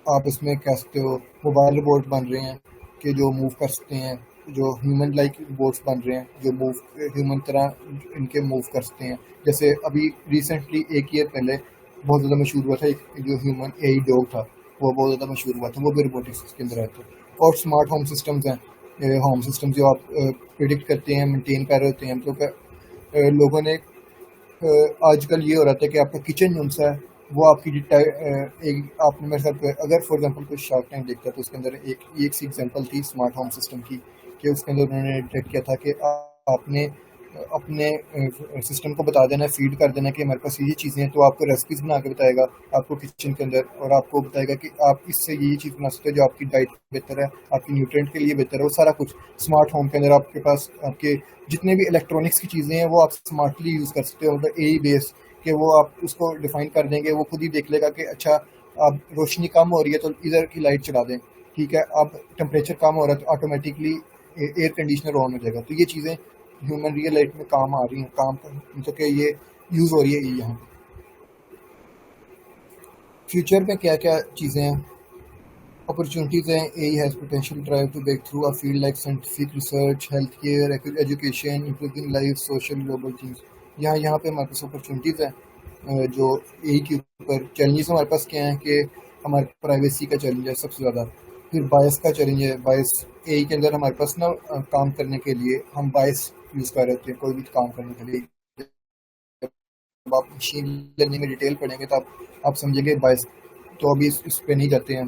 आप इसमें कह सकते हो मोबाइल रोबोट बन रहे हैं के जो मूव कर सकते हैं, जो ह्यूमन लाइक रोबोट्स बन रहे हैं, जो मूव ह्यूमन तरह इनके मूव कर सकते हैं। जैसे अभी रिसेंटली 1 ईयर पहले बहुत ज़्यादा मशहूर हुआ था एक जो ह्यूमन एआई डॉग था, वो बहुत ज़्यादा मशहूर हुआ था, वो भी रोबोटिक्स के अंदर आता है। और स्मार्ट होम सिस्टम्स हैं, होम सिस्टम जो आप प्रिडिक्ट करते हैं, मेंटेन कर रहे होते हैं। तो लोगों ने आजकल ये हो रहा था कि आपका किचन जो सा है वो आपकी एक आपने मेरे साथ अगर फॉर एग्जांपल कोई शार्क टैंक देखता है तो उसके अंदर एक सी एग्जांपल थी स्मार्ट होम सिस्टम की, कि उसके अंदर उन्होंने डिटेक्ट किया था कि आपने अपने सिस्टम को बता देना, फीड कर देना कि हमारे पास ये चीज़ें हैं, तो आपको रेसिपीज बना के बताएगा आपको किचन के अंदर, और आपको बताएगा कि आप इससे ये चीज़ बना सकते हो जो आपकी डाइट बेहतर है, आपकी न्यूट्रिएंट के लिए बेहतर है। वो सारा कुछ स्मार्ट होम के अंदर आपके पास आपके जितने भी इलेक्ट्रॉनिक्स की चीज़ें हैं वो आप स्मार्टली यूज़ कर सकते हो। मतलब एआई बेस कि वो आप उसको डिफाइन कर देंगे, वो खुद ही देख लेगा कि अच्छा अब रोशनी कम हो रही है तो इधर की लाइट चला दें, ठीक है, अब टेम्परेचर कम हो रहा है तो ऑटोमेटिकली एयर कंडीशनर ऑन हो जाएगा। तो ये चीज़ें ह्यूमन रियल लाइफ में काम आ रही हैं, काम तो क्या ये यूज़ हो रही है ये यहाँ पे। फ्यूचर में क्या क्या चीज़ें हैं, अपॉर्चुनिटीज़ हैं। AI has potential drive to break through a field like scientific research, health care, education, improving life, social global change. यहाँ पे हमारे पास अपॉर्चुनिटीज़ हैं जो एआई के ऊपर। चैलेंजेस हमारे पास क्या हैं कि हमारे प्राइवेसी का चैलेंज है सबसे ज़्यादा, फिर बायस का चैलेंज है। बायस एआई के अंदर हमारे पास ना काम करने के लिए हम बायस यूज़ कर रहे होते हैं कोई भी काम करने के लिए। जब आप मशीन लर्निंग में डिटेल पढ़ेंगे तो आप समझेंगे बायस, तो अभी इस पे नहीं जाते हैं।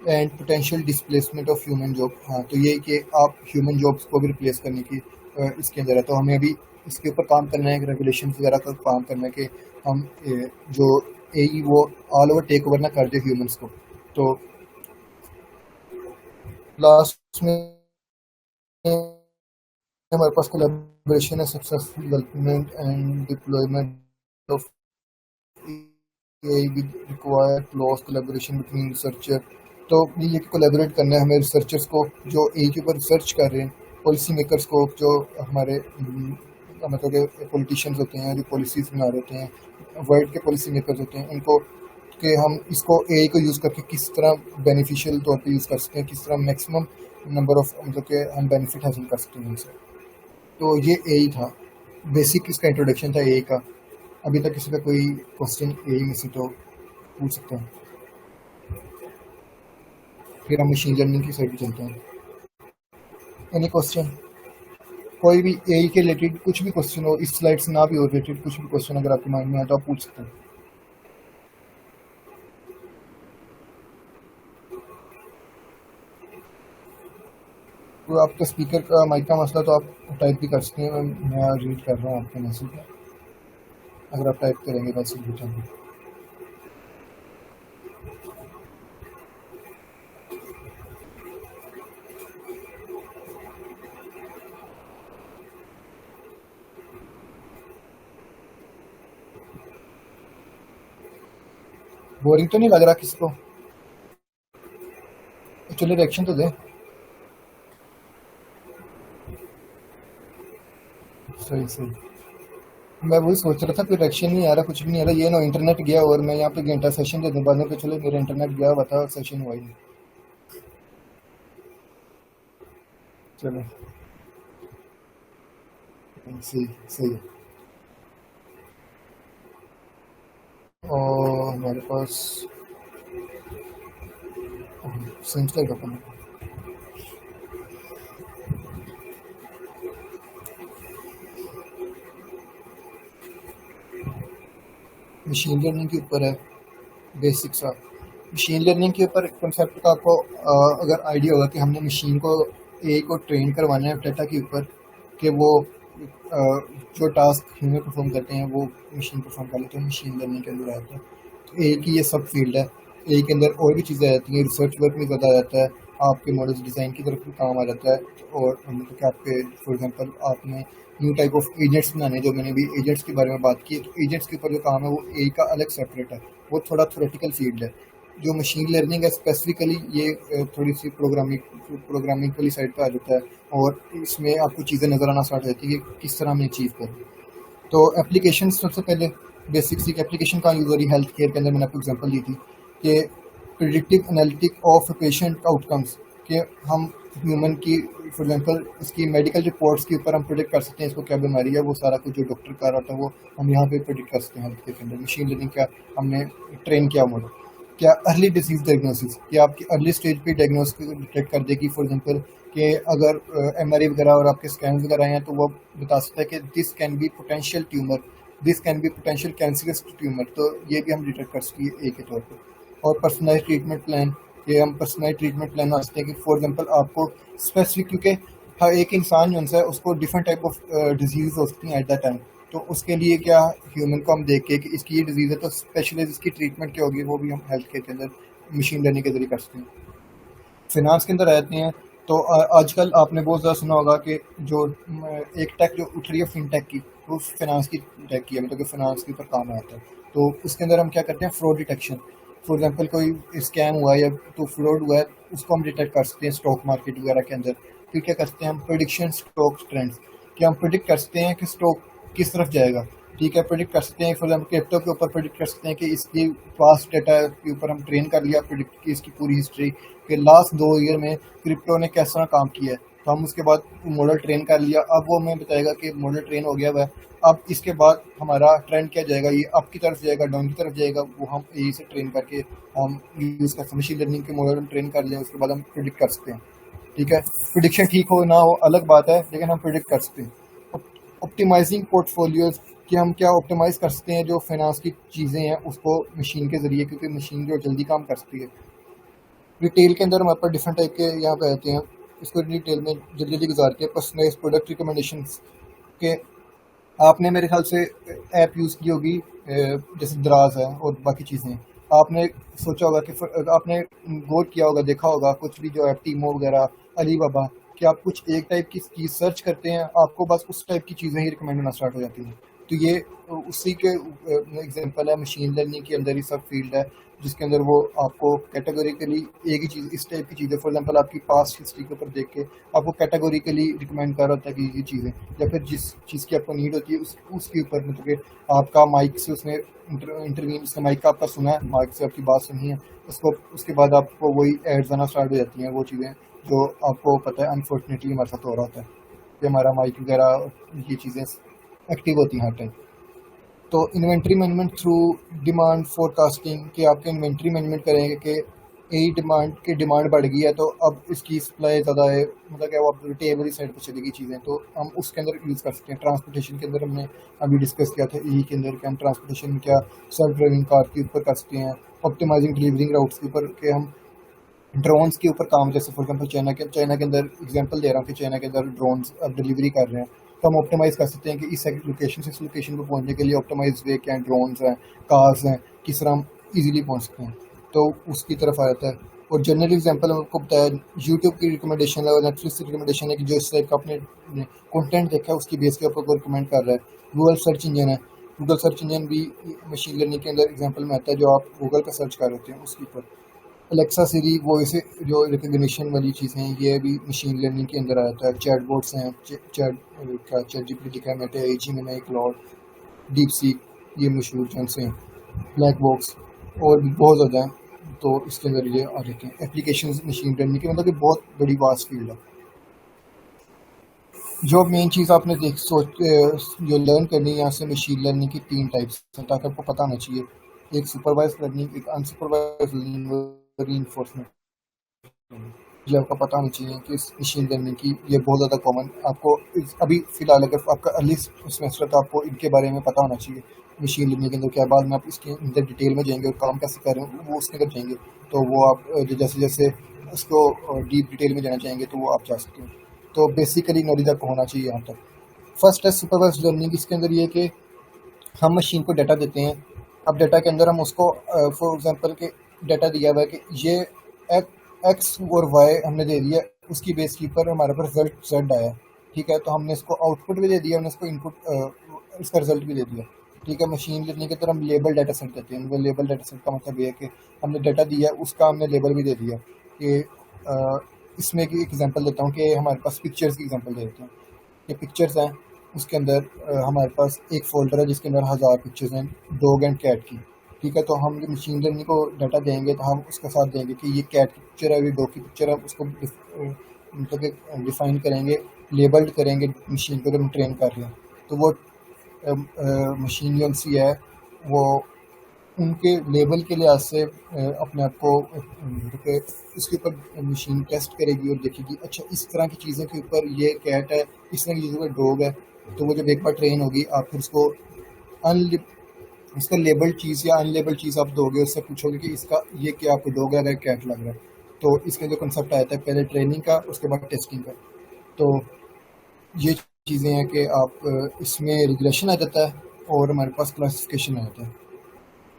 And potential displacement of human job, हाँ तो ये कि आप ह्यूमन जॉब्स को भी रिप्लेस करने की इसके अंदर है। तो हमें अभी इसके ऊपर काम करना है, रेगुलेशन वगैरह का काम करना है कि हम जो एआई वो ऑल ओवर टेक ओवर ना कर दे ह्यूमंस को। तो लास्ट में हमारे पास कोलैबोरेशन है, successful development and deployment of AI with require close collaboration between researcher. तो ये कोलैबोरेट करना है हमें रिसर्चर्स को जो एआई के ऊपर रिसर्च कर रहे हैं, पॉलिसी मेकर्स को, जो हमारे मतलब के पॉलिटिशियंस होते हैं जो पॉलिसीज बना रहे होते हैं, वर्ल्ड के पॉलिसी मेकर्स होते हैं, उनको कि हम इसको एआई को यूज़ करके किस तरह बेनिफिशियल तौर पे यूज़ कर सकते हैं, किस तरह मैक्सिमम नंबर ऑफ मतलब के हम बेनिफिट हासिल कर सकते हैं इनसे। तो ये एआई था, बेसिक इसका इंट्रोडक्शन था एआई का। अभी तक किसी का कोई क्वेश्चन एआई में से तो पूछ सकते हैं, फिर हम मशीन लर्निंग की साइड पे चलते हैं। एनी क्वेश्चन, कोई भी एआई के रिलेटेड कुछ भी क्वेश्चन हो, इस स्लाइड से ना भी हो रिलेटेड कुछ भी क्वेश्चन अगर आपके माइंड में आए तो आप पूछ सकते हैं। तो आपका स्पीकर का माइक का मसला तो आप टाइप भी कर सकते हैं, मैं रीड कर रहा हूँ आपके मैसेज में, अगर आप टाइप करेंगे मैसेज भी चलेंगे। बोरिंग तो नहीं लग रहा किसी को? चलिए रिएक्शन तो दें। सही सही, मैं वही सोच रहा था कोई रिएक्शन नहीं आ रहा, कुछ भी नहीं आ रहा। ये ना इंटरनेट गया और मैं यहाँ पे घंटा सेशन दे दूँ बाद में, तो चलो मेरा इंटरनेट गया हुआ था, सेशन हुआ ही नहीं। चलो सही सही है। और हमारे पास सेंस लाइक अपन मशीन लर्निंग के ऊपर है बेसिक सा। मशीन लर्निंग के ऊपर कॉन्सेप्ट का आपको अगर आइडिया होगा कि हमने मशीन को एआई को ट्रेन करवाना है डाटा के ऊपर, कि वो जो टास्क ह्यूमन परफॉर्म करते हैं वो मशीन परफॉर्म कर लेते हैं, मशीन लर्निंग के अंदर आता है। तो एआई की ये सब फील्ड है। एआई के अंदर और भी चीज़ें आ जाती हैं, रिसर्च वर्क में ज़्यादा आ जाता है, आपके मॉडल्स डिज़ाइन की तरफ भी काम आ जाता है। और मतलब कि आपके फॉर एग्जांपल आपने न्यू टाइप ऑफ एजेंट्स बनाने, जो मैंने भी एजेंट्स के बारे में बात की, तो एजेंट्स के ऊपर जो काम है वो एआई का अलग सेपरेट है, वो थोड़ा थ्योरेटिकल फील्ड है। जो मशीन लर्निंग है स्पेसिफिकली ये थोड़ी सी प्रोग्रामिंग वाली साइड पे आ जाता है, और इसमें आपको चीज़ें नज़र आना स्टार्ट हो जाती है कि किस तरह हम अचीव करें। तो एप्लीकेशन सबसे पहले बेसिक सी एप्लीकेशन कहाँ यूज़ हो रही है, हेल्थ केयर के अंदर मैंने आपको एग्जांपल दी थी कि predictive analytic of patient outcomes. कि हम ह्यूमन की फॉर एग्जांपल इसकी मेडिकल रिपोर्ट्स के ऊपर हम प्रेडिक्ट कर सकते हैं इसको क्या बीमारी है, वो सारा कुछ जो डॉक्टर कर रहा था वो हम यहाँ पे प्रेडिक्ट कर सकते हैं हेल्थ केयर के अंदर। मशीन लर्निंग का हमने ट्रेन किया मॉडल। क्या अर्ली डिजीज डायग्नोसिस, कि आपकी अर्ली स्टेज पे डायग्नोस डिटेक्ट कर देगी, फॉर एग्जांपल कि अगर एमआरआई वगैरह और आपके स्कैन वगैरह हैं तो वो बता सकता है कि this can be potential tumour, this can be potential cancerous tumour, तो ये भी हम डिटेक्ट कर सकते हैं एक के तौर पर। और पर्सनलाइज ट्रीटमेंट प्लान, ये हम पर्सनलाइज ट्रीटमेंट प्लान बना सकते हैं कि फॉर एग्जांपल आपको स्पेसिफिक, क्योंकि हर एक इंसान जो है उसको डिफरेंट टाइप ऑफ डिजीज हो सकती हैं एट द टाइम, तो उसके लिए क्या ह्यूमन को हम देख के कि इसकी ये डिजीज़ है तो स्पेशलाइज इसकी ट्रीटमेंट क्या होगी वो भी हम हेल्थ केयर के अंदर मशीन लर्निंग के जरिए कर सकते हैं। फिनांस के अंदर रहते हैं तो आजकल आपने बहुत ज़्यादा सुना होगा कि जो एक टेक जो उठ रही है फिनटेक की, वो फिनांस की टेक की है, मतलब कि फिनांस के ऊपर काम आता है। तो उसके अंदर हम क्या करते हैं, फ्रॉड डिटेक्शन। फॉर एग्जांपल कोई स्कैम हुआ है या तो फ्रॉड हुआ है, उसको हम डिटेक्ट कर सकते हैं स्टॉक मार्केट वगैरह के अंदर। फिर क्या करते हैं हम, प्रेडिक्शन स्टॉक ट्रेंड्स, कि हम प्रेडिक्ट कर सकते हैं कि स्टॉक किस तरफ जाएगा। ठीक है, प्रेडिक्ट कर सकते हैं, फॉर एग्जाम्पल क्रिप्टो के ऊपर प्रेडिक्ट कर सकते हैं कि इसकी पास्ट डेटा के ऊपर हम ट्रेन कर लिया प्रेडिक्ट की इसकी पूरी हिस्ट्री कि लास्ट 2 ईयर में क्रिप्टो ने किस तरह काम किया है, तो हम उसके बाद मॉडल ट्रेन कर लिया। अब वो हमें बताएगा कि मॉडल ट्रेन हो गया हुआ है, अब इसके बाद हमारा ट्रेंड क्या जाएगा, ये अप की तरफ जाएगा डाउन की तरफ जाएगा, वो हम यही से ट्रेन करके हम यूज़ कर सकते हैं। मशीन लर्निंग के मॉडल हम ट्रेन कर लें, उसके बाद हम प्रेडिक्ट कर सकते हैं। ठीक है, प्रिडिक्शन ठीक हो ना हो अलग बात है, लेकिन हम प्रिडिक्ट कर सकते हैं। ऑप्टिमाइजिंग पोर्टफोलियोज, कि हम क्या ऑप्टिमाइज़ कर सकते हैं जो फाइनेंस की चीज़ें हैं उसको मशीन के ज़रिए, क्योंकि मशीन जो जल्दी काम कर सकती है। रिटेल के अंदर हमारे पास डिफरेंट टाइप के यहाँ पे आते हैं, इसको डिटेल में जल्दी जल्दी गुजार के पर्सनलाइज प्रोडक्ट रिकमेंडेशंस के। आपने मेरे ख्याल से ऐप यूज़ की होगी जैसे दराज है और बाकी चीज़ें, आपने सोचा होगा कि आपने गौर किया होगा, देखा होगा कुछ भी जो ऐप टीमो वगैरह, अली बाबा, कि आप कुछ एक टाइप की चीज़ सर्च करते हैं, आपको बस उस टाइप की चीज़ें ही रिकमेंड होना स्टार्ट हो जाती हैं। तो ये उसी के एग्जांपल है, मशीन लर्निंग के अंदर ही सब फील्ड है जिसके अंदर वो आपको कैटेगोरिकली एक ही चीज़, इस टाइप की चीज़ें, फॉर एग्जांपल आपकी पास्ट हिस्ट्री के ऊपर देख के आपको कैटेगोरिकली रिकमेंड कर रहा होता है कि ये चीज़ें, या फिर जिस चीज़ की आपको नीड होती है उसके ऊपर, मतलब कि आपका माइक से उसने इंटरव्यू, उसका माइक का आपका सुना है, माइक से आपकी बात सुनी है, उसके बाद आपको वही एड्स आना स्टार्ट हो जाती हैं, वो चीज़ें जो आपको पता है अनफॉर्चुनेटली हमारे साथ हो रहा होता है कि हमारा माइक वगैरह ये चीज़ें एक्टिव होती हैं हर टाइम। तो inventory management through demand forecasting, कि आपके इन्वेंट्री मैनेजमेंट करेंगे कि यही डिमांड बढ़ गई है तो अब इसकी सप्लाई ज़्यादा है, मतलब कि वो अब रिटेबल साइड पर चलेगी चीज़ें, तो हम उसके अंदर यूज़ कर सकते हैं। ट्रांसपोर्टेशन के अंदर हमने अभी डिस्कस किया था यही के अंदर कि हम ट्रांसपोर्टेशन क्या सेल्फ ड्राइविंग कार के ऊपर कर सकते हैं, ऑप्टिमाइजिंग डिलीवरिंग राउट्स के ऊपर कि हम ड्रोन्स के ऊपर काम, जैसे फॉर एग्जांपल चाइना के अंदर एग्जांपल दे रहा हूँ कि चाइना के अंदर ड्रोन्स अब डिलीवरी कर रहे हैं, तो हम ऑप्टिमाइज़ कर सकते हैं कि इस लोकेशन से इस लोकेशन पर पहुंचने के लिए ऑप्टिमाइज वे क्या है, ड्रोन्स हैं, कार्स हैं, किस तरह हम ईजिली पहुँच सकते हैं, तो उसकी तरफ आ जाता है। और जनरल एग्जांपल आपको बताया यूट्यूब की रिकमेंडेशन है और नेटफ्लिक्स की रिकमेंडेशन है कि जो इस टाइप का अपने कंटेंट देखा है उसकी बेस के ऊपर को रिकमेंड कर रहा है। गूगल सर्च इंजन है, गूगल सर्च इंजन भी मशीन लर्निंग के अंदर एग्जांपल में आता है, जो आप गूगल का सर्च कर रहे हैं उसके ऊपर। अलेक्सा सीरी वॉइस जो रिकग्निशन वाली चीज़ें हैं ये भी मशीन लर्निंग के अंदर आता है। चैट बोर्ड्स हैं, चैट जीपीटी का Meta, Gemini, cloud, deep seek, ये मशहूर चंद से हैं, ब्लैक बॉक्स और भी बहुत ज़्यादा हैं, तो इसके अंदर ये आ जाते हैं एप्लीकेशन मशीन लर्निंग की, मतलब कि बहुत बड़ी वास्ट फील्ड है। जो मेन चीज़ आपने जो लर्न करनी है यहाँ से, मशीन लर्निंग की 3 टाइप्स हैं ताकि आपको पता होना चाहिए, एक सुपरवाइज लर्निंग, एक अनसुपरवाइज लर्निंग, रीइंफोर्समेंट। जो आपको पता होना चाहिए कि इस मशीन लर्निंग की ये बहुत ज़्यादा कॉमन, आपको अभी फ़िलहाल अगर आपका अर्ली सेमेस्टर तो आपको इनके बारे में पता होना चाहिए मशीन लर्निंग के अंदर क्या, बाद में आप इसके अंदर डिटेल में जाएंगे और काम कैसे कर रहे हैं वो उसके अंदर जाएंगे, तो वो आप जैसे जैसे उसको डीप डिटेल में जाना चाहेंगे तो वो आप जा सकते हैं। तो बेसिकली नॉलेज आपको होना चाहिए यहाँ तक। फर्स्ट है सुपरवाइज लर्निंग, इसके अंदर ये कि हम मशीन को डाटा देते हैं, अब डाटा के अंदर हम उसको फॉर एग्जांपल के डाटा दिया हुआ है कि ये एक्स और वाई हमने दे दिया, उसकी बेस के ऊपर हमारे पास रिजल्ट जेड आया, ठीक है, तो हमने इसको आउटपुट भी दे दिया, हमने इसको इनपुट इसका रिजल्ट भी दे दिया, ठीक है। मशीन लर्निंग की तरह हम लेबल डाटा सेट देते हैं, लेबल डाटा सेट का मतलब ये है कि हमने डाटा दिया उसका हमने लेबल भी दे दिया कि इसमें की एग्जांपल देता हूँ कि हमारे पास पिक्चर्स की एग्जांपल दे देते हैं, ये पिक्चर्स हैं, उसके अंदर हमारे पास एक फोल्डर है जिसके अंदर 1000 पिक्चर्स हैं डॉग एंड कैट की, ठीक है, तो हम जो मशीन लर्निंग को डाटा देंगे तो हम उसके साथ देंगे कि ये कैट की पिक्चर है, ये डॉग की पिक्चर है, उसको मतलब कि डिफाइन करेंगे, लेबल्ड करेंगे मशीन को जब हम ट्रेन कर रहे हैं। तो वो मशीन जो सी है वो उनके लेवल के लिहाज से अपने आप को मतलब कि इसके ऊपर मशीन टेस्ट करेगी और देखेगी अच्छा इस तरह की चीज़ों के ऊपर ये कैट है, इस तरह की चीज़ों पर डॉग है। तो वो जब एक बार ट्रेन होगी आप फिर उसको इसका लेबल्ड चीज़ या अनलेबल्ड चीज़ आप दोगे, उससे पूछोगे कि इसका ये क्या आपको डॉग लग रहा है, कैट लग रहा है। तो इसका जो कंसेप्ट आया था पहले ट्रेनिंग का, उसके बाद टेस्टिंग का। तो ये चीज़ें हैं कि आप इसमें रिग्रेशन आ जाता है और हमारे पास क्लासिफिकेशन आ जाता है।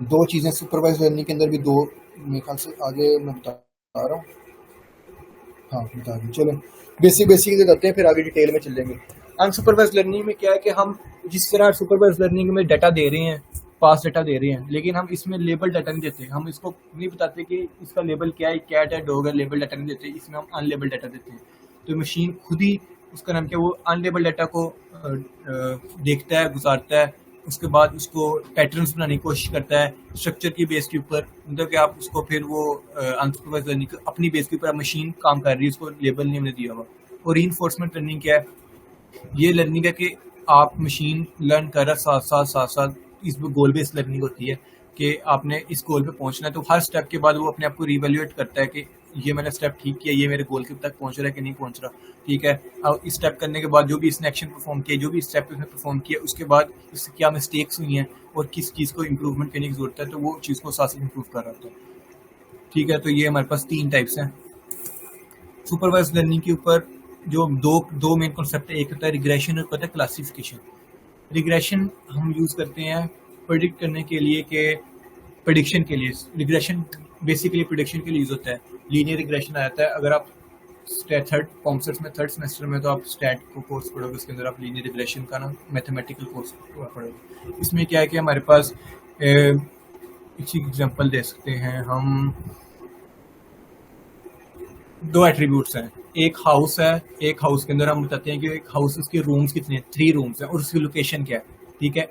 दो चीज़ें सुपरवाइज लर्निंग के अंदर भी दो, मेरे ख्याल से आगे मैं बता रहा हूँ। हाँ बता दें, चलो बेसिक बेसिक बताते हैं फिर आगे डिटेल में चलेंगे। अनसुपरवाइज लर्निंग में क्या है कि हम जिस तरह सुपरवाइज लर्निंग में डाटा दे रहे हैं, पास डाटा दे रहे हैं, लेकिन हम इसमें लेबल डाटा नहीं देते। हम इसको नहीं बताते कि इसका लेबल क्या है, कैट है, डॉग है, लेबल डाटा नहीं देते। इसमें हम अनलेबल डाटा देते हैं। तो मशीन खुद ही उसका नाम क्या, वो अनलेबल डाटा को देखता है, गुजारता है, उसके बाद उसको पैटर्न्स बनाने की कोशिश करता है स्ट्रक्चर की बेस के ऊपर। मतलब कि आप उसको फिर वो अनसुपरवाइज लर्निंग अपनी बेस के ऊपर मशीन काम कर रही है, उसको लेबल नहीं हमने दिया हुआ। और रीइंफोर्समेंट लर्निंग क्या है, ये लर्निंग है कि आप मशीन लर्न कर रहा साथ साथ साथ साथ, इसमें गोल बेस्ड लर्निंग होती है कि आपने इस गोल पे पहुंचना है। तो हर स्टेप के बाद वो अपने आप को रिवैल्यूएट करता है कि ये मैंने स्टेप ठीक किया, ये मेरे गोल के तक पहुंच रहा है कि नहीं पहुंच रहा। ठीक है, अब इस स्टेप करने के बाद जो भी इसने एक्शन परफॉर्म किया, जो भी स्टेप इसने परफॉर्म किया, उसके बाद इससे क्या मिस्टेक्स हुई हैं और किस चीज़ को इम्प्रूवमेंट करने की जरूरत है, तो वो चीज़ को साथ साथ इम्प्रूव कर रहा होता है। ठीक है, तो ये हमारे पास 3 टाइप्स हैं सुपरवाइज लर्निंग के ऊपर। जो दो मेन कॉन्सेप्ट है, एक होता है रिग्रेशन और होता है क्लासिफिकेशन। रिग्रेशन हम यूज़ करते हैं प्रेडिक्ट करने के लिए, कि प्रेडिक्शन के लिए। रिग्रेशन बेसिकली प्रेडिक्शन के लिए यूज़ होता है। लीनियर रिग्रेशन आ जाता है अगर आप थर्ड कॉमर्स में, थर्ड सेमेस्टर में, तो आप स्टैट को कोर्स पढ़ोगे, उसके अंदर आप लीनियर रिग्रेशन का ना मैथमेटिकल कोर्स पढ़ोगे। इसमें क्या है कि हमारे पास इसी एग्जांपल दे सकते हैं हम। 2 एट्रीब्यूट्स हैं, एक हाउस है, एक हाउस के अंदर हम बताते हैं कि एक हाउस उसके रूम्स कितने हैं, 3 रूम्स हैं और उसकी लोकेशन क्या है। ठीक है,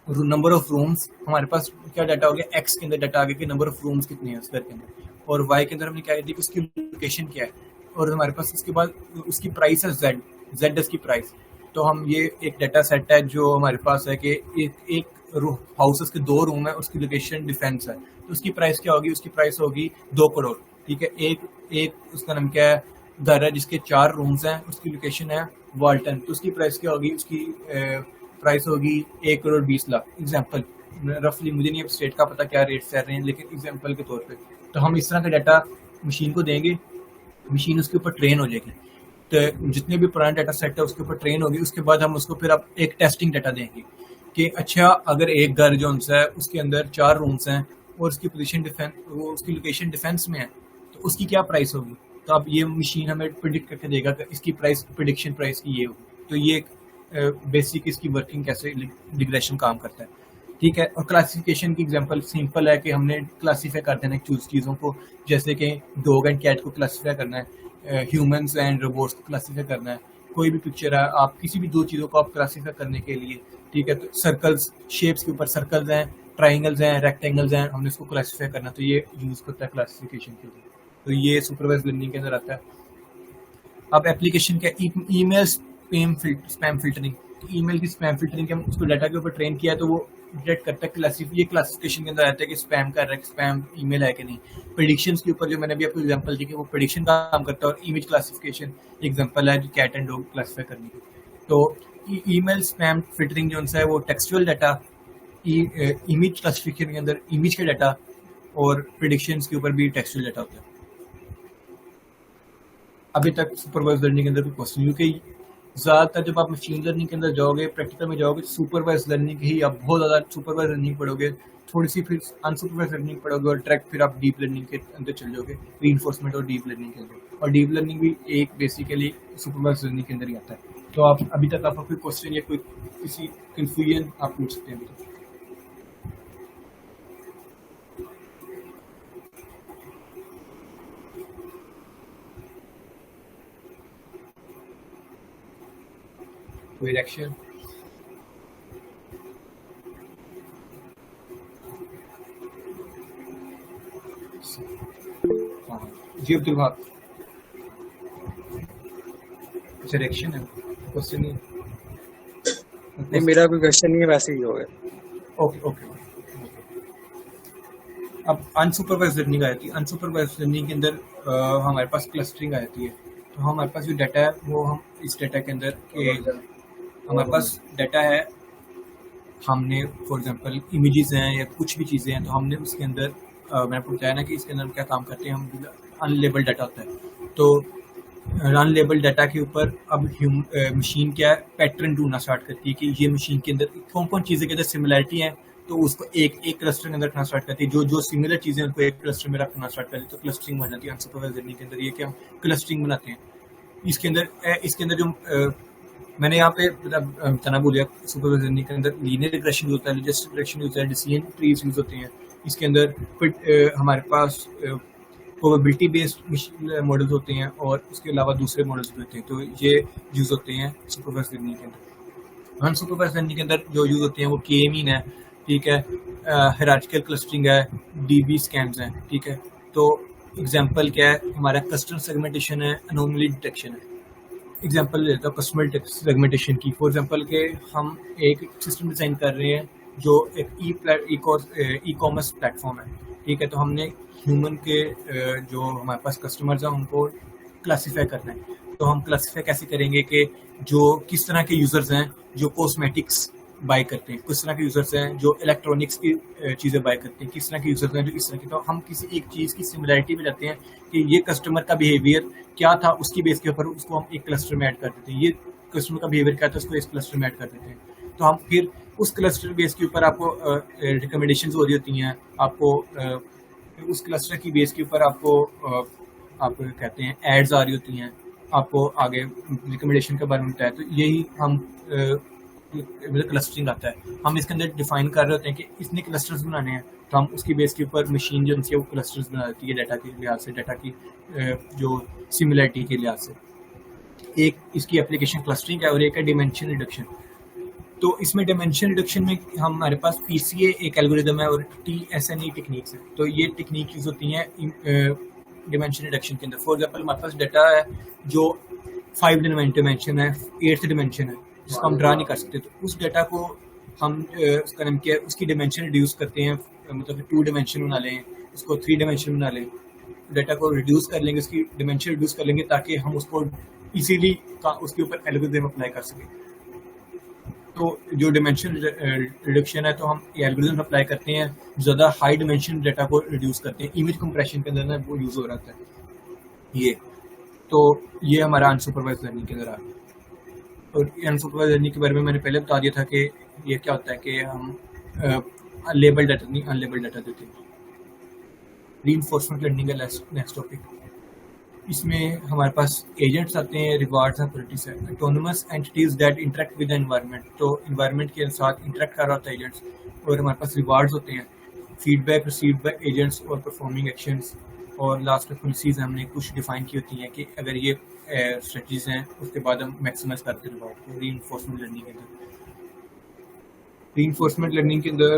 नंबर ऑफ रूम्स हमारे पास क्या डाटा हो गया, एक्स के अंदर डाटा आ गया कि नंबर ऑफ रूम्स कितने हैं उस घर के अंदर, और वाई के अंदर हमने क्या दी कि उसकी लोकेशन क्या है, और हमारे पास उसके बाद उसकी प्राइस है जेड, जेड उसकी प्राइस। तो हम ये एक डाटा सेट है जो हमारे पास है कि एक हाउसेस के 2 रूम है, उसकी लोकेशन डिफेंस है, तो उसकी प्राइस क्या होगी, उसकी प्राइस होगी 2 करोड़। ठीक है, एक उसका नाम क्या है, घर है जिसके 4 रूम्स हैं, उसकी लोकेशन है वाल्टन, तो उसकी प्राइस क्या होगी, उसकी प्राइस होगी 1 करोड़ 20 लाख। एग्जाम्पल रफली, मुझे नहीं अब स्टेट का पता क्या रेट चल रहे हैं, लेकिन एग्जाम्पल के तौर पे तो हम इस तरह का डाटा मशीन को देंगे, मशीन उसके ऊपर ट्रेन हो जाएगी। तो जितने भी पुराने डाटा सेट है उसके ऊपर ट्रेन होगी, उसके बाद हम उसको फिर अब एक टेस्टिंग डाटा देंगे कि अच्छा अगर एक घर जो है उसके अंदर 4 रूम्स हैं और उसकी पोजीशन डिफेंस, वो उसकी लोकेशन डिफेंस में है, तो उसकी क्या प्राइस होगी। तो अब ये मशीन हमें प्रिडिक्ट करके देगा कि इसकी प्राइस, प्रिडिक्शन प्राइस की ये होगी। तो ये बेसिक इसकी वर्किंग कैसे रिग्रेशन काम करता है। ठीक है, और क्लासिफिकेशन की एग्जांपल सिंपल है कि हमने क्लासीफाई कर देना है चीज़ों को, जैसे कि डॉग एंड कैट को क्लासीफाई करना है, ह्यूमंस एंड रोबोट्स को क्लासीफाई करना है। कोई भी पिक्चर है, आप किसी भी 2 चीज़ों को आप क्लासीफाई करने के लिए, ठीक है, तो सर्कल्स, शेप्स के ऊपर सर्कल्स हैं, ट्राइंगल्स हैं, रेक्टेंगल्स हैं, हमने इसको क्लासीफाई करना, तो ये यूज़ करता है क्लासिफिकेशन के लिए। तो ये सुपरवाइज लर्निंग के अंदर आता है। अब एप्लीकेशन क्या, ईमेल स्पैम फिल्टरिंग। ईमेल की स्पैम फिल्टरिंग के हम उसको डाटा के ऊपर ट्रेन किया है, तो वो डिटेक्ट करता है, ये क्लासिफिकेशन के अंदर आता है कि स्पैम कर रहा है, स्पैम ईमेल है कि नहीं। प्रेडिक्शंस के ऊपर जो मैंने अभी आपको एग्जांपल दी कि वो प्रेडिक्शन का काम करता है, और इमेज क्लासिफिकेशन एग्जांपल है जो कैट एंड डॉग क्लासिफाई करने की। तो ईमेल स्पैम फिल्टरिंग जो है वो टेक्सचुअल डाटा, इमेज क्लासिफिकेशन के अंदर इमेज का डाटा, और प्रेडिक्शंस के ऊपर भी टेक्सचुअल डाटा होता है। अभी तक सुपरवाइज लर्निंग के अंदर कोई क्वेश्चन, क्योंकि ज़्यादातर जब आप मशीन लर्निंग के अंदर जाओगे, प्रैक्टिकल में जाओगे, सुपरवाइज लर्निंग ही आप बहुत ज़्यादा सुपरवाइज लर्निंग पढ़ोगे, थोड़ी सी फिर अनसुपरवाइज लर्निंग पढ़ोगे, और डायरेक्ट फिर आप डीप लर्निंग के अंदर चल जाओगे, रीइंफोर्समेंट और डीप लर्निंग के अंदर। और डीप लर्निंग भी एक बेसिकली सुपरवाइज लर्निंग के अंदर ही आता है। तो आप अभी तक आपका कोई क्वेश्चन या कोई किसी कन्फ्यूजन आप पूछ सकते हैं। कोई रिएक्शन? हाँ जी अब्दुल वहाब। अच्छा रिएक्शन है, क्वेश्चन नहीं नहीं, मेरा कोई क्वेश्चन नहीं है, वैसे ही हो गया। Okay okay. अब अनसुपरवाइज्ड लर्निंग आ जाती है। अनसुपरवाइज्ड लर्निंग के अंदर हमारे पास क्लस्टरिंग आ जाती है। तो हमारे पास जो डाटा है वो हम इस डाटा के अंदर हमारे पास डाटा है, हमने फॉर एग्जांपल इमेजेस हैं या कुछ भी चीज़ें हैं, तो हमने उसके अंदर मैंने आपको बताया ना कि इसके अंदर हम क्या काम करते हैं, हम अनलेबल डाटा होता है। तो अनलेबल डाटा के ऊपर अब मशीन क्या है, पैटर्न ढूंढना स्टार्ट करती है कि ये मशीन के अंदर कौन कौन चीज़ें के अंदर सिमिलरिटी है, तो उसको एक एक क्लस्टर के अंदर रखना स्टार्ट करती है। जो जो सिमिलर चीज़ें उनको एक क्लस्टर में रखना स्टार्ट करती है, तो क्लस्टरिंग बन जाती है। अनसुपरवाइज्ड लर्निंग के अंदर ये कि हम क्लस्टरिंग बनाते हैं। इसके अंदर जो मैंने यहाँ पे तना बोलिया, सुपरवाइज्ड लर्निंग के अंदर लीनियर रिग्रेशन यूज होता है, लॉजिस्टिक रिग्रेशन यूज होता है, डिसीजन ट्रीज यूज होते हैं। इसके अंदर फिर हमारे पास प्रोबेबिलिटी बेस्ड मॉडल्स होते हैं और उसके अलावा दूसरे मॉडल्स भी होते हैं। तो ये यूज होते हैं सुपरवाइज्ड लर्निंग के अंदर। अनसुपरवाइज्ड लर्निंग के अंदर जो यूज होते हैं वो के मीन है, ठीक है, हायरार्किकल क्लस्टरिंग है, डीबी स्कैन्स हैं, ठीक है। तो एग्जांपल क्या है, हमारा कस्टमर सेगमेंटेशन है, एनोमली डिटेक्शन है। एग्जांपल लेता हूँ कस्टमर सेगमेंटेशन की। फॉर एग्जांपल के हम एक सिस्टम डिज़ाइन कर रहे हैं जो एक ई कॉमर्स प्लेटफॉर्म है, ठीक है। तो हमने ह्यूमन के जो हमारे पास कस्टमर्स हैं उनको क्लासीफाई करना है। तो हम क्लासीफाई कैसे करेंगे कि जो किस तरह के यूज़र्स हैं जो कॉस्मेटिक्स बाय करते हैं, किस तरह के यूज़र्स हैं जो इलेक्ट्रॉनिक्स की चीज़ें बाय करते हैं, किस तरह के यूज़र्स हैं जो इस तरह की। तो हम किसी एक चीज़ की सिमिलरिटी में जाते हैं कि ये कस्टमर का बिहेवियर क्या था, उसकी बेस के ऊपर उसको हम एक क्लस्टर में ऐड कर देते हैं। ये कस्टमर का बिहेवियर क्या था, उसको इस क्लस्टर में ऐड कर देते हैं। तो हम फिर उस क्लस्टर बेस के ऊपर आपको रिकमेंडेशंस हो रही होती हैं, आपको उस क्लस्टर की बेस के ऊपर आपको कहते हैं एड्स आ रही होती हैं, आपको आगे रिकमेंडेशन के बारे में बताया। तो यही हम क्लस्टरिंग आता है। हम इसके अंदर डिफाइन कर रहे होते हैं कि इसने क्लस्टर्स बनाने हैं, तो हम उसकी बेस के ऊपर मशीन जो है वो क्लस्टर्स बना देती है डाटा के लिहाज से, डाटा की जो सिमिलरिटी के लिहाज से। एक इसकी एप्लीकेशन क्लस्टरिंग है और एक है डिमेंशन रिडक्शन। तो इसमें डिमेंशन रिडक्शन में हमारे पास PCA एक एल्गोरिदम है और TSNE टेक्निक्स है। तो ये टेक्निक यूज होती हैं डिमेंशन रिडक्शन के अंदर। फॉर एग्जाम्पल हमारे पास डाटा है जो 5 डिमेंशन है, 8th डिमेंशन है, जिसको हम ड्रा नहीं कर सकते। तो उस डाटा को हम उसका नाम क्या है, उसकी डिमेंशन रिड्यूस करते हैं, मतलब 2 डिमेंशन बना लें, उसको 3 डिमेंशन बना लें, डाटा को रिड्यूस कर लेंगे, उसकी डिमेंशन रिड्यूस कर लेंगे ताकि हम उसको इजीली उसके ऊपर एल्गोरिदम अप्लाई कर सकें। तो जो डिमेंशन रिडक्शन है, तो हम एल्गोरिदम अप्लाई करते हैं, ज़्यादा हाई डिमेंशन डाटा को रिड्यूस करते हैं। इमेज कंप्रेशन के अंदर ना वो यूज़ हो रहा था ये। तो ये हमारा अनसुपरवाइज्ड लर्निंग के अंदर आ गया। और अनसुपरवाइज्ड लर्निंग के बारे में मैंने पहले बता दिया था कि ये क्या होता है कि हम लेबल डाटा नहीं अनलेबल डाटा देते हैं। रीइंफोर्समेंट लर्निंग है नेक्स्ट टॉपिक। इसमें हमारे पास एजेंट्स आते हैं, रिवार्ड्स हैं, प्रॉपर्टीज है। Autonomous entities that interact with the environment. तो एनवायरनमेंट के साथ इंटरेक्ट कर रहा होता है एजेंट्स। और हमारे पास रिवार्ड्स होते हैं, फीडबैक रिसीव्ड बाय एजेंट्स और परफॉर्मिंग एक्शंस। और लास्ट में पॉलिसीज हमने कुछ डिफाइन की होती हैं कि अगर ये स्ट्रेटजीज हैं उसके बाद हम मैक्सिमाइज करते हैं रिवार्ड को। रीइंफोर्समेंट लर्निंग के अंदर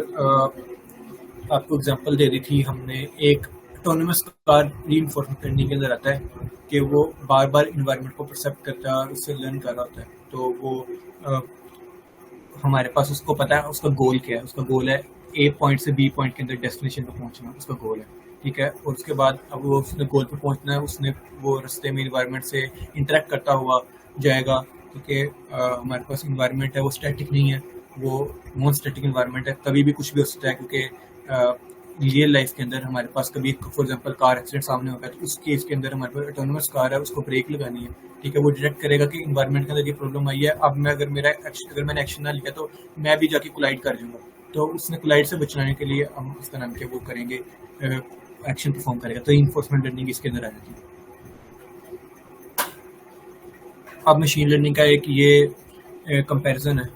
आपको एग्जांपल दे दी थी हमने। एक ऑटोनोमस कार रीइंफोर्समेंट लर्निंग के अंदर आता है कि वो बार बार इन्वायरमेंट को परसेप्ट करता है और उससे लर्न कर रहा होता है। तो वो हमारे पास उसको पता है उसका गोल क्या है। उसका गोल है A पॉइंट से B पॉइंट के अंदर डेस्टिनेशन पर पहुंचना, उसका गोल है, ठीक है। और उसके बाद अब वो उसने गोल पर पहुंचना है, उसने वो रास्ते में इन्वायरमेंट से इंटरेक्ट करता हुआ जाएगा, क्योंकि हमारे पास इन्वायरमेंट है वो स्टैटिक नहीं है, वो नॉन स्टैटिक इन्वायरमेंट है। कभी भी कुछ भी हो सकता है, क्योंकि रियल लाइफ के अंदर हमारे पास कभी फॉर एग्जांपल कार एक्सीडेंट सामने होगा, तो उस केस के अंदर हमारे पास ऑटोनोमस कार है, उसको ब्रेक लगानी है, ठीक है। वो डिटेक्ट करेगा कि इन्वायरमेंट के अंदर ये प्रॉब्लम आई है। अब मैं अगर मैंने एक्शन ना लिया तो मैं भी जाके कोलाइड कर जाऊंगा। तो उसने कोलाइड से बचने के लिए हम उसका नाम क्या वो करेंगे, एक्शन परफॉर्म करेगा। तो इन्फोर्समेंट लर्निंग इसके अंदर आ जाती है। अब मशीन लर्निंग का एक ये कंपैरिजन है।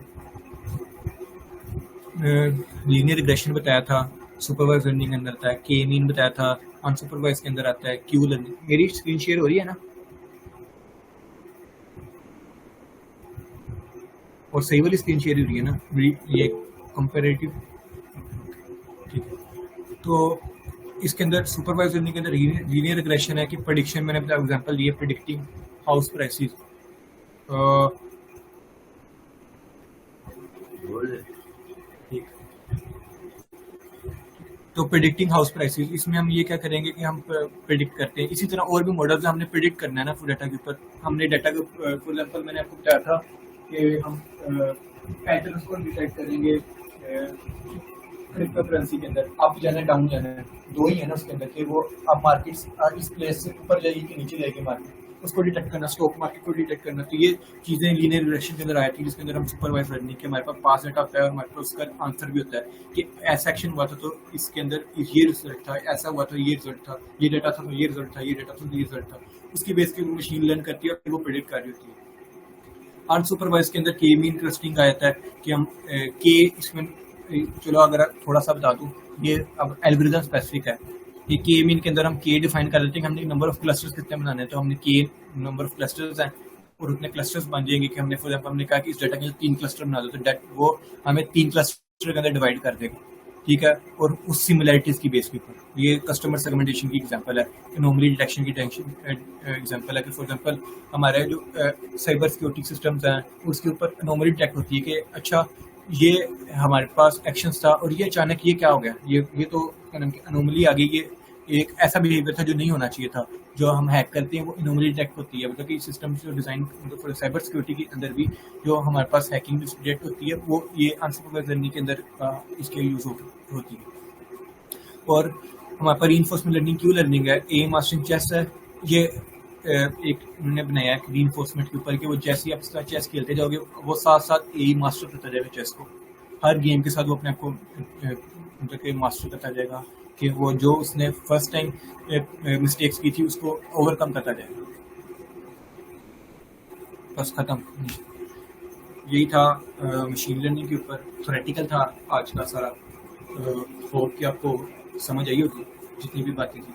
लीनियर रिग्रेशन बताया था, सुपरवाइज लर्निंग के अंदर आता है, के मीन बताया था, अनसुपरवाइज के अंदर आता है क्यू लर्निंग। मेरी स्क्रीन शेयर हो रही है ना, और सही वाली स्क्रीन शेयर हो रही है ना, ये कंपैरेटिव, ठीक है। तो इसके अंदर सुपरवाइज लर्निंग के अंदर लीनियर रिग्रेशन है कि प्रेडिक्शन, मैंने बताया एग्जांपल दिए प्रेडिक्टिंग हाउस प्राइसेस। ठीक, तो प्रेडिक्टिंग हाउस प्राइसेस, इसमें हम ये क्या करेंगे कि हम प्रेडिक्ट करते हैं। इसी तरह और भी मॉडल्स हमने प्रेडिक्ट करना है ना फुल डाटा के ऊपर। हमने डाटा के फॉर एग्जांपल मैंने आपको बताया था कि हम पैटर्न्स को डिटेक्ट करेंगे क्रिप्टो करेंसी के अंदर, अप जाना है डाउन जाना है, दो ही है ना उसके अंदर कि वो अब मार्केट्स इस प्लेस से ऊपर जाएगी कि नीचे जाएगी मार्केट, उसको डिटेक्ट करना, स्टॉक मार्केट को डिटेक्ट करना। तो ये चीज़ें लीनियर रिग्रेशन के अंदर आई थी, जिसके अंदर हम सुपरवाइज लर्निंग के हमारे पास पास डाटा होता है और हमारे पास उसका आंसर भी होता है कि ऐसा एक्शन हुआ था तो इसके अंदर ये रिजल्ट था, ऐसा हुआ था ये रिजल्ट था, ये डाटा था तो ये रिजल्ट था, ये डाटा था तो ये रिजल्ट था। उसकी बेस पे मशीन लर्न करती है और वो प्रेडिक्ट कर रही होती है। अनसुपरवाइज के अंदर के मीन क्लस्टरिंग आ जाता है कि हम के इसमें, चलो अगर थोड़ा सा बता दूं, ये अब एल्गोरिथम स्पेसिफिक है। ये के मीन के अंदर हम के डिफाइन कर लेते हैं कि हमने नंबर ऑफ क्लस्टर्स कितने बनाने हैं, तो हमने के नंबर ऑफ क्लस्टर्स हैं और उतने क्लस्टर्स बन जाएंगे कि हमने फॉर एग्जांपल हमने कहा कि इस डाटा के अंदर 3 क्लस्टर बना दो, तो डेट वो हमें 3 क्लस्टर के अंदर डिवाइड कर देगा, ठीक है। और उस सिमिलैरिटीज की बेस के ऊपर ये कस्टमर सेगमेंटेशन की एग्जांपल है, एनोमली डिटेक्शन की एग्जांपल है कि फॉर एग्जांपल हमारे जो साइबर सिक्योरिटी सिस्टम्स हैं उसके ऊपर एनोमली डिटेक्ट होती है कि अच्छा ये हमारे पास एक्शंस था और ये अचानक ये क्या हो गया, ये तो एनोमली आ गई, ये एक ऐसा बिहेवियर था जो नहीं होना चाहिए था। जो हम हैक करते हैं वो एनोमली डिटेक्ट होती है, मतलब कि सिस्टम जो डिज़ाइन मतलब साइबर सिक्योरिटी के अंदर भी जो हमारे पास हैकिंग डिटेक्ट होती है वो ये अनसुपरवाइज्ड लर्निंग के अंदर इसके यूज़ होती है। और हमारे पास रीइंफोर्समेंट लर्निंग क्यों लर्निंग है, ए मास्टरिंग चेस है, ये एक उन्होंने बनाया है रीइंफोर्समेंट के ऊपर कि वो जैसे ही आप चेस खेलते जाओगे वो साथ साथ ए मास्टर करता जाएगा चेस को, हर गेम के साथ वो अपने आप को मतलब कि मास्टर करता जाएगा कि वो जो उसने फर्स्ट टाइम मिस्टेक्स की थी उसको ओवरकम करता जाएगा। बस खत्म, यही था मशीन लर्निंग के ऊपर। थ्योरेटिकल था आज का सारा, होप कि आपको समझ आई होगी जितनी भी बातें थी।